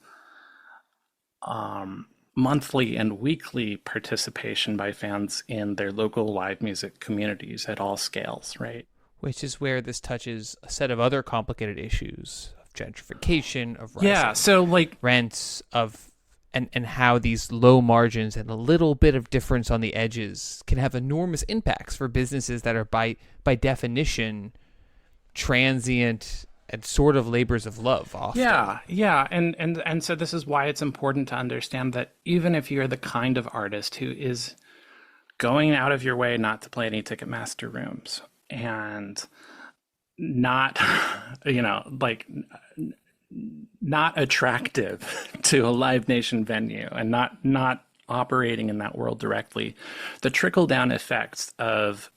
monthly and weekly participation by fans in their local live music communities at all scales, right? Which is where this touches a set of other complicated issues of gentrification, of rising rents, and how these low margins and a little bit of difference on the edges can have enormous impacts for businesses that are by definition transient and sort of labors of love often. Yeah. And so this is why it's important to understand that even if you're the kind of artist who is going out of your way not to play any Ticketmaster rooms and not, not attractive to a Live Nation venue and not operating in that world directly, the trickle-down effects of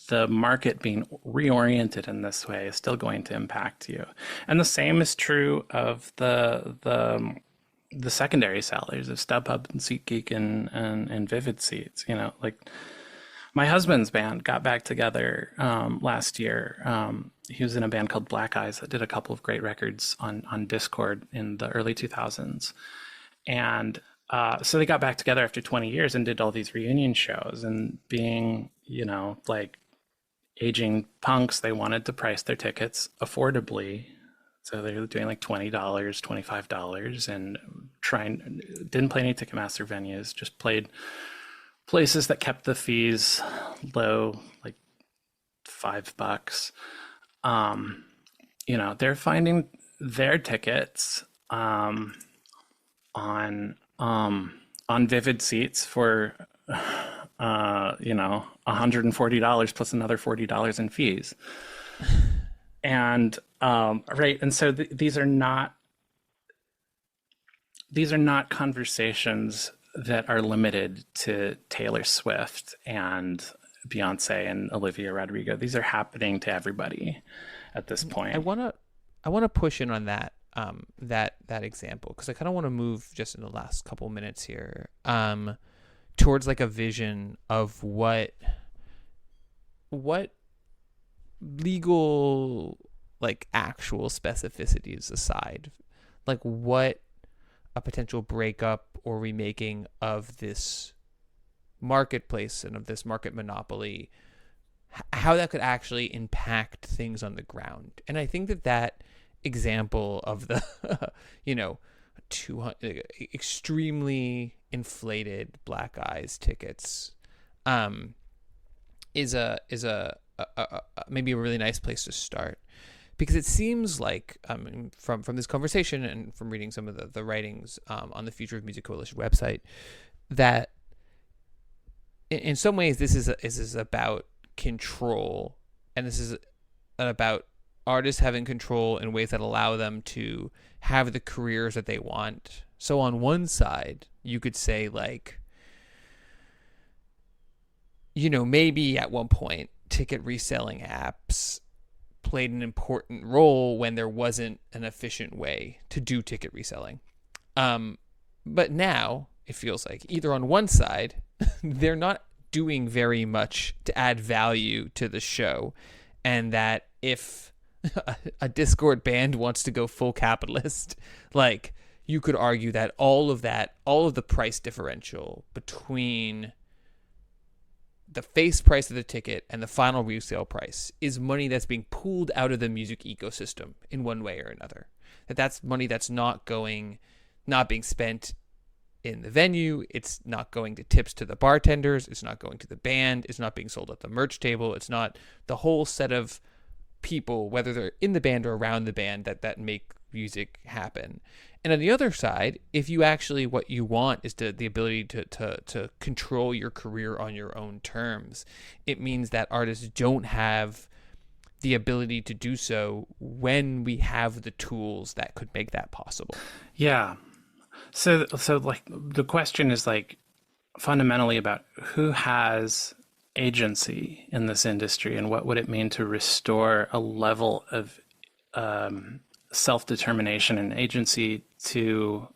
the market being reoriented in this way is still going to impact you. And the same is true of the secondary sellers of StubHub and SeatGeek and Vivid Seats. Like my husband's band got back together last year. He was in a band called Black Eyes that did a couple of great records on Discord in the early 2000s. And so they got back together after 20 years and did all these reunion shows, and being, like aging punks, they wanted to price their tickets affordably. So they were doing like $20, $25 and didn't play any Ticketmaster venues, just played places that kept the fees low, like $5. They're finding their tickets on Vivid Seats for $140 plus another $40 in fees. And and so these are not conversations that are limited to Taylor Swift and Beyonce and Olivia Rodrigo. These are happening to everybody at this point. I want to push in on that that example, because I kind of want to move just in the last couple minutes here towards like a vision of what legal, like actual specificities aside, like what a potential breakup or remaking of this marketplace and of this market monopoly, how that could actually impact things on the ground. And I think that example of the 200 extremely inflated Black Eyes tickets is a maybe a really nice place to start, because it seems like from this conversation and from reading some of the writings on the Future of Music Coalition website, that in some ways this is about control, and this is about artists having control in ways that allow them to have the careers that they want. So on one side, you could say, like, maybe at one point ticket reselling apps played an important role when there wasn't an efficient way to do ticket reselling. But now it feels like either on one side, they're not doing very much to add value to the show, and that if a Discord band wants to go full capitalist, like, you could argue that all of the price differential between the face price of the ticket and the final resale price is money that's being pulled out of the music ecosystem in one way or another. That's money that's not being spent in the venue. It's not going to tips to the bartenders. It's not going to the band. It's not being sold at the merch table. It's not the whole set of people, whether they're in the band or around the band, that make music happen. And on the other side, if you actually, what you want is the ability to control your career on your own terms, it means that artists don't have the ability to do so when we have the tools that could make that possible. Yeah. So like the question is like fundamentally about who has agency in this industry, and what would it mean to restore a level of self-determination and agency to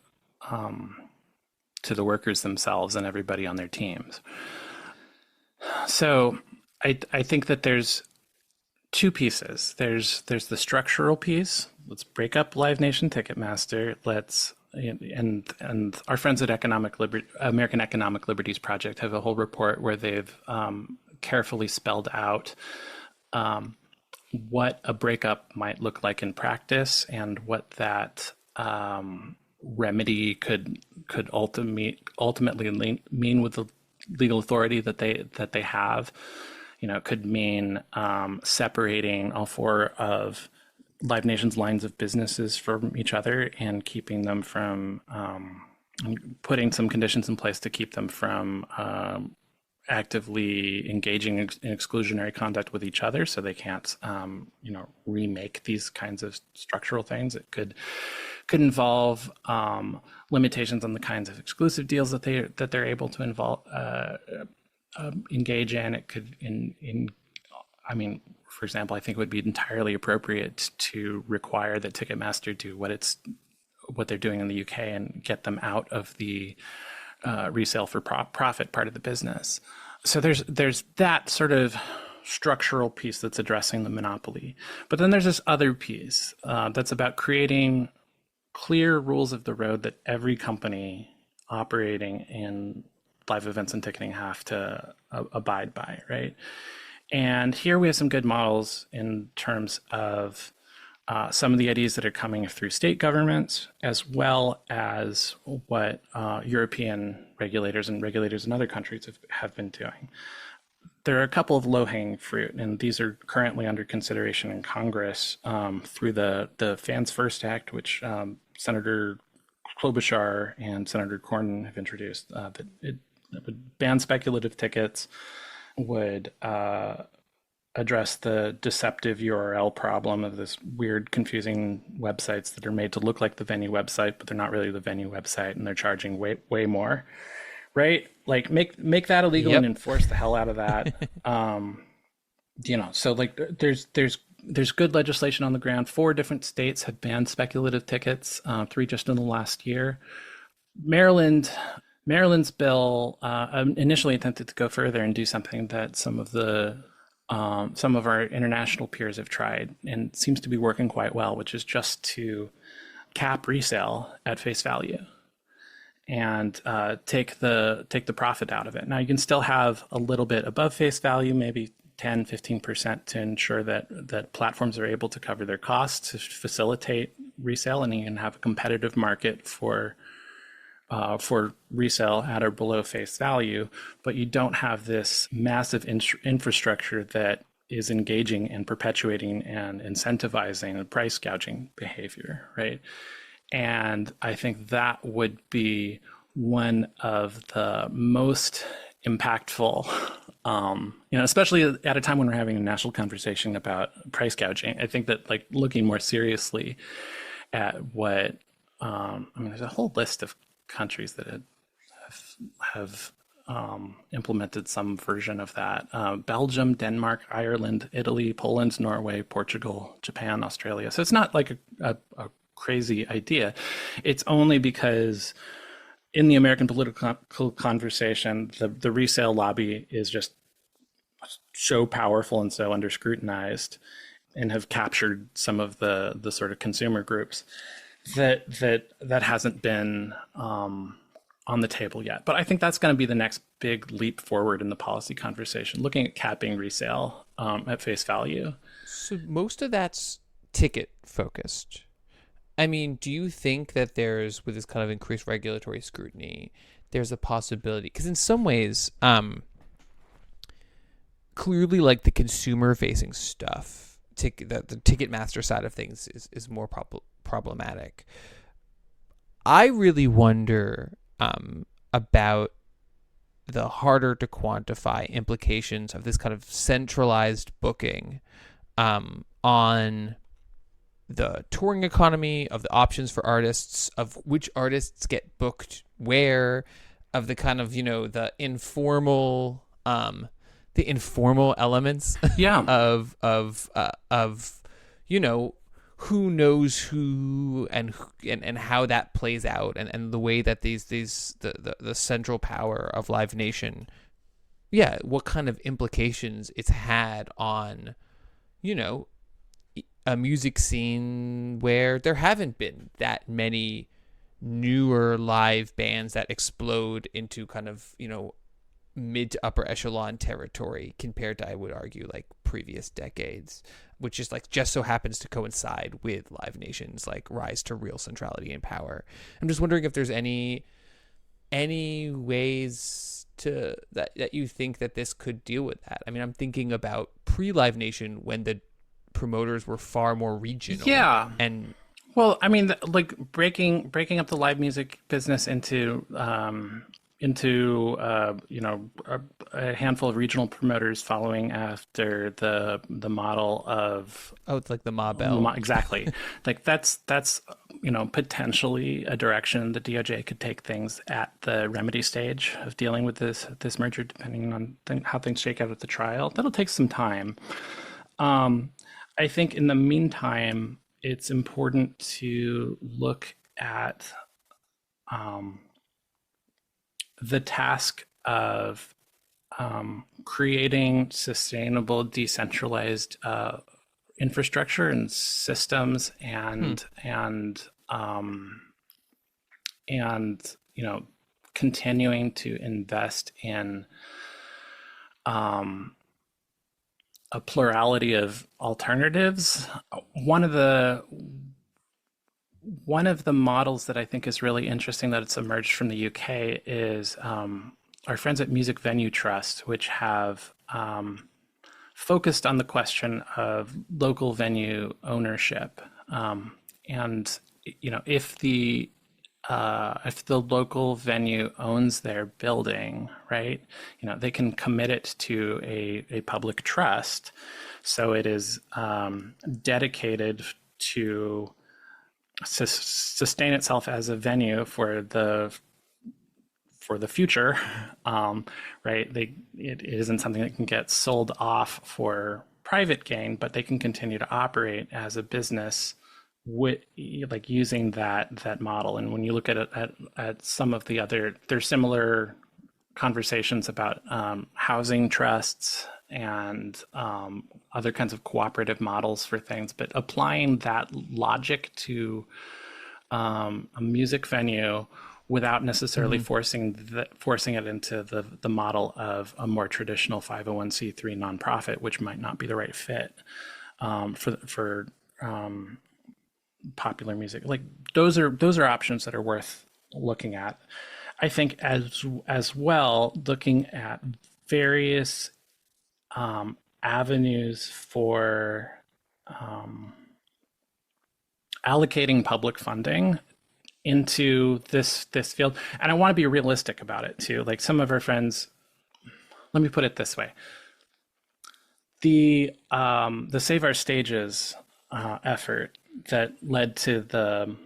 the workers themselves and everybody on their teams. So I think that there's two pieces. There's the structural piece. Let's break up Live Nation Ticketmaster. And our friends at American Economic Liberties Project have a whole report where they've carefully spelled out what a breakup might look like in practice, and what that remedy could ultimately mean with the legal authority that they have. It could mean separating all four of Live Nation's lines of businesses from each other, and keeping them from putting some conditions in place to keep them from actively engaging in exclusionary conduct with each other, so they can't remake these kinds of structural things. It could involve limitations on the kinds of exclusive deals that they're able to engage in. It could for example, I think it would be entirely appropriate to require that Ticketmaster do what they're doing in the UK and get them out of the resale for profit part of the business. So there's that sort of structural piece that's addressing the monopoly. But then there's this other piece that's about creating clear rules of the road that every company operating in live events and ticketing have to abide by, right? And here we have some good models in terms of some of the ideas that are coming through state governments, as well as what European regulators and regulators in other countries have been doing. There are a couple of low-hanging fruit, and these are currently under consideration in Congress through the Fans First Act, which Senator Klobuchar and Senator Cornyn have introduced. That it would ban speculative tickets, would address the deceptive URL problem of this weird, confusing websites that are made to look like the venue website, but they're not really the venue website, and they're charging way more, right? Like make that illegal. Yep. And enforce the hell out of that. So like there's good legislation on the ground. 4 different states have banned speculative tickets, 3 just in the last year. Maryland's bill initially attempted to go further and do something that some of our international peers have tried, and seems to be working quite well, which is just to cap resale at face value and take the profit out of it. Now you can still have a little bit above face value, maybe 10-15%, to ensure that platforms are able to cover their costs to facilitate resale, and you can have a competitive market for resale at or below face value, but you don't have this massive infrastructure that is engaging and perpetuating and incentivizing the price gouging behavior, right? And I think that would be one of the most impactful, especially at a time when we're having a national conversation about price gouging. I think that like looking more seriously at what, there's a whole list of countries that have implemented some version of that. Belgium, Denmark, Ireland, Italy, Poland, Norway, Portugal, Japan, Australia. So it's not like a crazy idea. It's only because in the American political conversation, the resale lobby is just so powerful and so under scrutinized, and have captured some of the sort of consumer groups that hasn't been on the table yet. But I think that's going to be the next big leap forward in the policy conversation, looking at capping resale at face value. So most of that's ticket focused. I mean, do you think that there's, with this kind of increased regulatory scrutiny, there's a possibility? Because in some ways, clearly, like the consumer-facing stuff, the Ticketmaster side of things is more problematic. I really wonder about the harder to quantify implications of this kind of centralized booking on the touring economy, of the options for artists, of which artists get booked where, of the kind of, the informal elements of who knows who and how that plays out, and the way that the central power of Live Nation, what kind of implications it's had on a music scene where there haven't been that many newer live bands that explode into kind of mid to upper echelon territory compared to, I would argue, like previous decades, which is like just so happens to coincide with Live Nation's like rise to real centrality and power. I'm just wondering if there's any ways to that you think that this could deal with that. I mean, I'm thinking about pre-Live Nation, when the promoters were far more regional. Yeah. And well, I mean, like breaking up the live music business into a handful of regional promoters following after the model of it's like the Ma Bell. Exactly. Like that's potentially a direction the DOJ could take things at the remedy stage of dealing with this merger, depending on how things shake out at the trial. That'll take some time. I think in the meantime, it's important to look at the task of creating sustainable, decentralized infrastructure and systems, and continuing to invest in a plurality of alternatives. One of the models that I think is really interesting that it's emerged from the UK is our friends at Music Venue Trust, which have focused on the question of local venue ownership, and if the local venue owns their building, right, they can commit it to a public trust, so it is dedicated to sustain itself as a venue for the future, right? It isn't something that can get sold off for private gain, but they can continue to operate as a business with like using that model. And when you look at some of the other, there's similar conversations about housing trusts and other kinds of cooperative models for things, but applying that logic to a music venue without necessarily forcing it into the model of a more traditional 501c3 nonprofit, which might not be the right fit for popular music. Like those are options that are worth looking at. I think as well, looking at various avenues for allocating public funding into this field. And I want to be realistic about it too. Like some of our friends, let me put it this way. The Save Our Stages effort that led to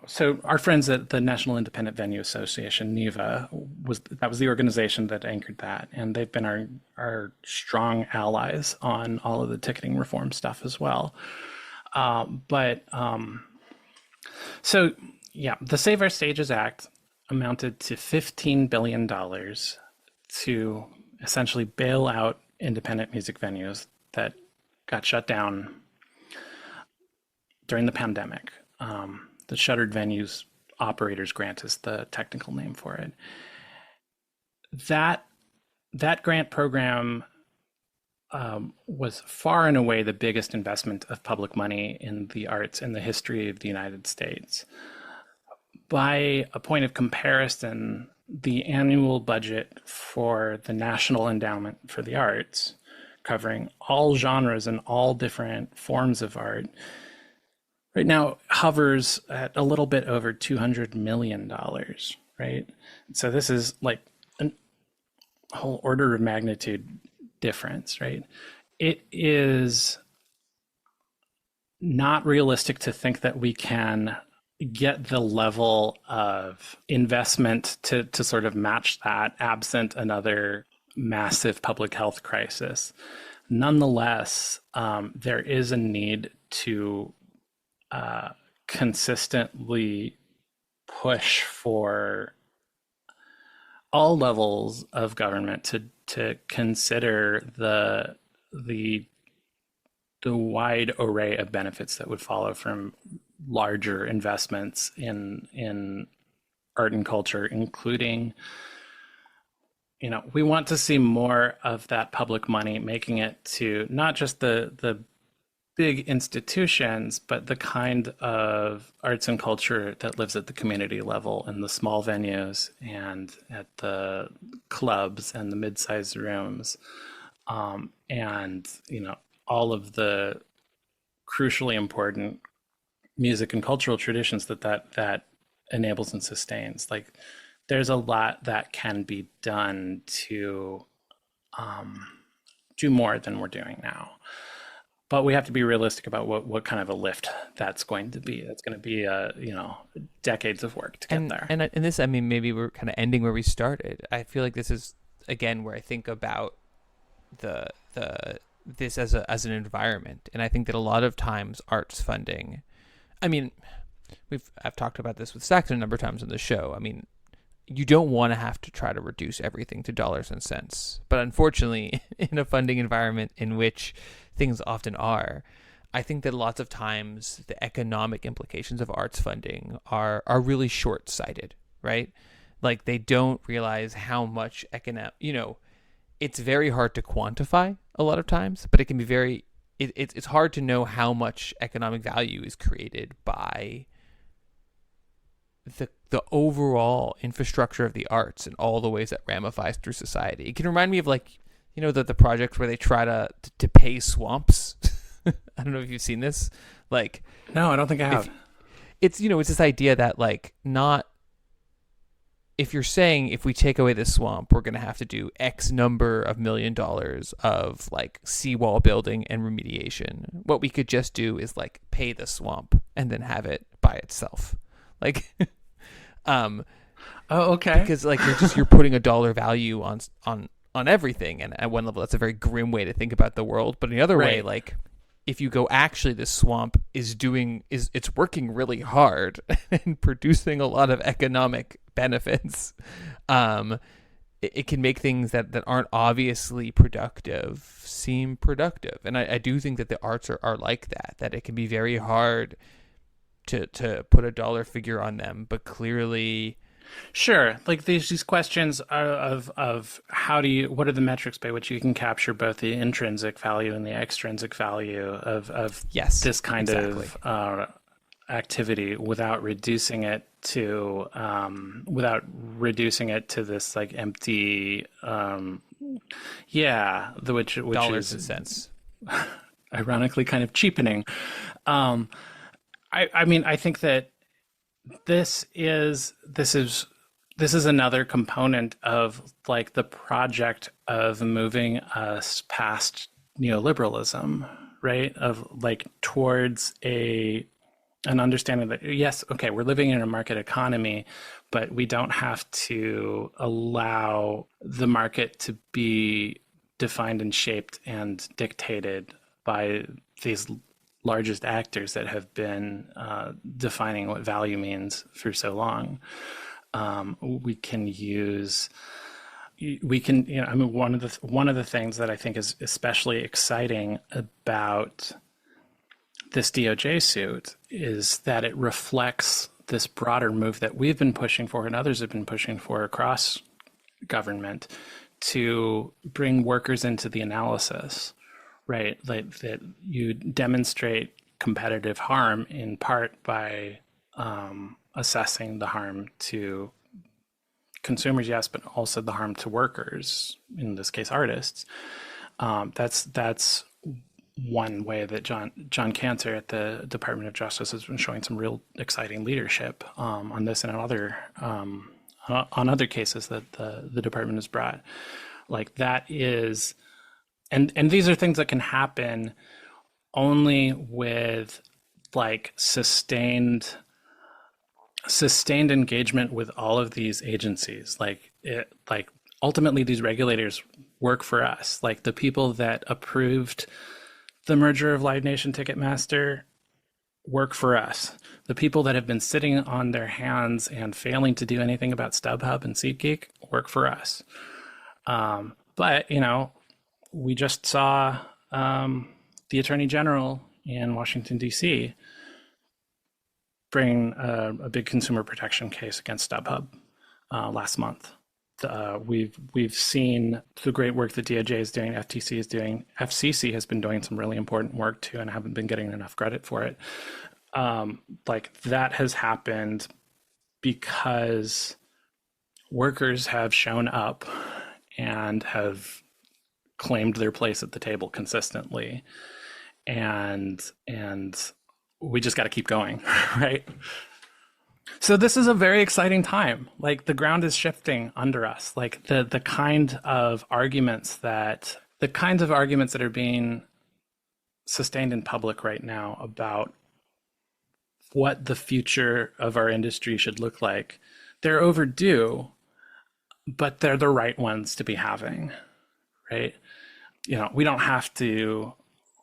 so our friends at the National Independent Venue Association, NIVA, was the organization that anchored that. And they've been our strong allies on all of the ticketing reform stuff as well. But So, yeah, the Save Our Stages Act amounted to $15 billion to essentially bail out independent music venues that got shut down during the pandemic. The Shuttered Venues Operators Grant is the technical name for it. That grant program was far and away the biggest investment of public money in the arts in the history of the United States. By a point of comparison, the annual budget for the National Endowment for the Arts, covering all genres and all different forms of art, right now hovers at a little bit over $200 million, right? So this is like a whole order of magnitude difference, right? It is not realistic to think that we can get the level of investment to sort of match that absent another massive public health crisis. Nonetheless, there is a need to consistently push for all levels of government to consider the wide array of benefits that would follow from larger investments in art and culture, including, we want to see more of that public money making it to not just the big institutions, but the kind of arts and culture that lives at the community level in the small venues and at the clubs and the mid-sized rooms, and all of the crucially important music and cultural traditions that enables and sustains. Like, there's a lot that can be done to do more than we're doing now. But we have to be realistic about what kind of a lift that's going to be. It's going to be decades of work to get there. And this, I mean, maybe we're kind of ending where we started. I feel like this is again where I think about this as an environment, and I think that a lot of times arts funding. I mean, I've talked about this with Saxon a number of times on the show. I mean, you don't want to have to try to reduce everything to dollars and cents, but unfortunately, in a funding environment in which things often are, I think that lots of times the economic implications of arts funding are really short-sighted, right? Like, they don't realize how much it's very hard to quantify a lot of times, but it can be it's hard to know how much economic value is created by the overall infrastructure of the arts and all the ways that ramifies through society. It can remind me of the projects where they try to pay swamps. I don't know if you've seen this. Like, no, I don't think I have. It's this idea that not if you're saying if we take away this swamp, we're going to have to do X number of $1 million of seawall building and remediation. What we could just do is pay the swamp and then have it by itself. Oh, okay. Because you're putting a dollar value on everything, and at one level that's a very grim way to think about the world. But another way, if you go, actually this swamp it's working really hard and producing a lot of economic benefits. It can make things that aren't obviously productive seem productive, and I do think that the arts are like that it can be very hard to put a dollar figure on them, but clearly, sure. These questions of what are the metrics by which you can capture both the intrinsic value and the extrinsic value of this kind of activity without reducing it to this empty which dollars is and cents, ironically kind of cheapening. I mean, I think that this is another component of the project of moving us past neoliberalism, right? Of towards an understanding that yes, okay, we're living in a market economy, but we don't have to allow the market to be defined and shaped and dictated by these largest actors that have been defining what value means for so long. We can, I mean, one of the things that I think is especially exciting about this DOJ suit is that it reflects this broader move that we've been pushing for and others have been pushing for across government to bring workers into the analysis, right? Like that you demonstrate competitive harm in part by assessing the harm to consumers, yes, but also the harm to workers, in this case, artists. That's one way that John Cantor at the Department of Justice has been showing some real exciting leadership on this and on other cases that the department has brought. Like that is, and these are things that can happen only with like sustained engagement with all of these agencies. Like ultimately these regulators work for us. Like the people that approved the merger of Live Nation Ticketmaster work for us. The people that have been sitting on their hands and failing to do anything about StubHub and SeatGeek work for us. But, you know, we just saw the Attorney General in Washington, D.C. bring a big consumer protection case against StubHub last month. We've seen the great work that DOJ is doing, FTC is doing, FCC has been doing some really important work too, and haven't been getting enough credit for it. Like that has happened because workers have shown up and have claimed their place at the table consistently, and we just got to keep going, right? So this is a very exciting time. Like the ground is shifting under us. Like the kind of arguments that are being sustained in public right now about what the future of our industry should look like, they're overdue, but they're the right ones to be having, right? You know, we don't have to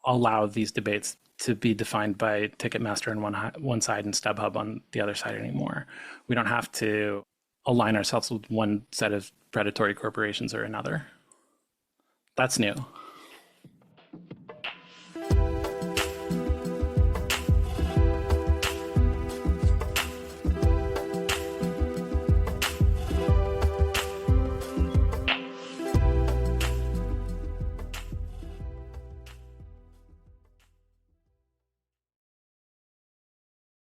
allow these debates to be defined by Ticketmaster on one side and StubHub on the other side anymore. We don't have to align ourselves with one set of predatory corporations or another. That's new.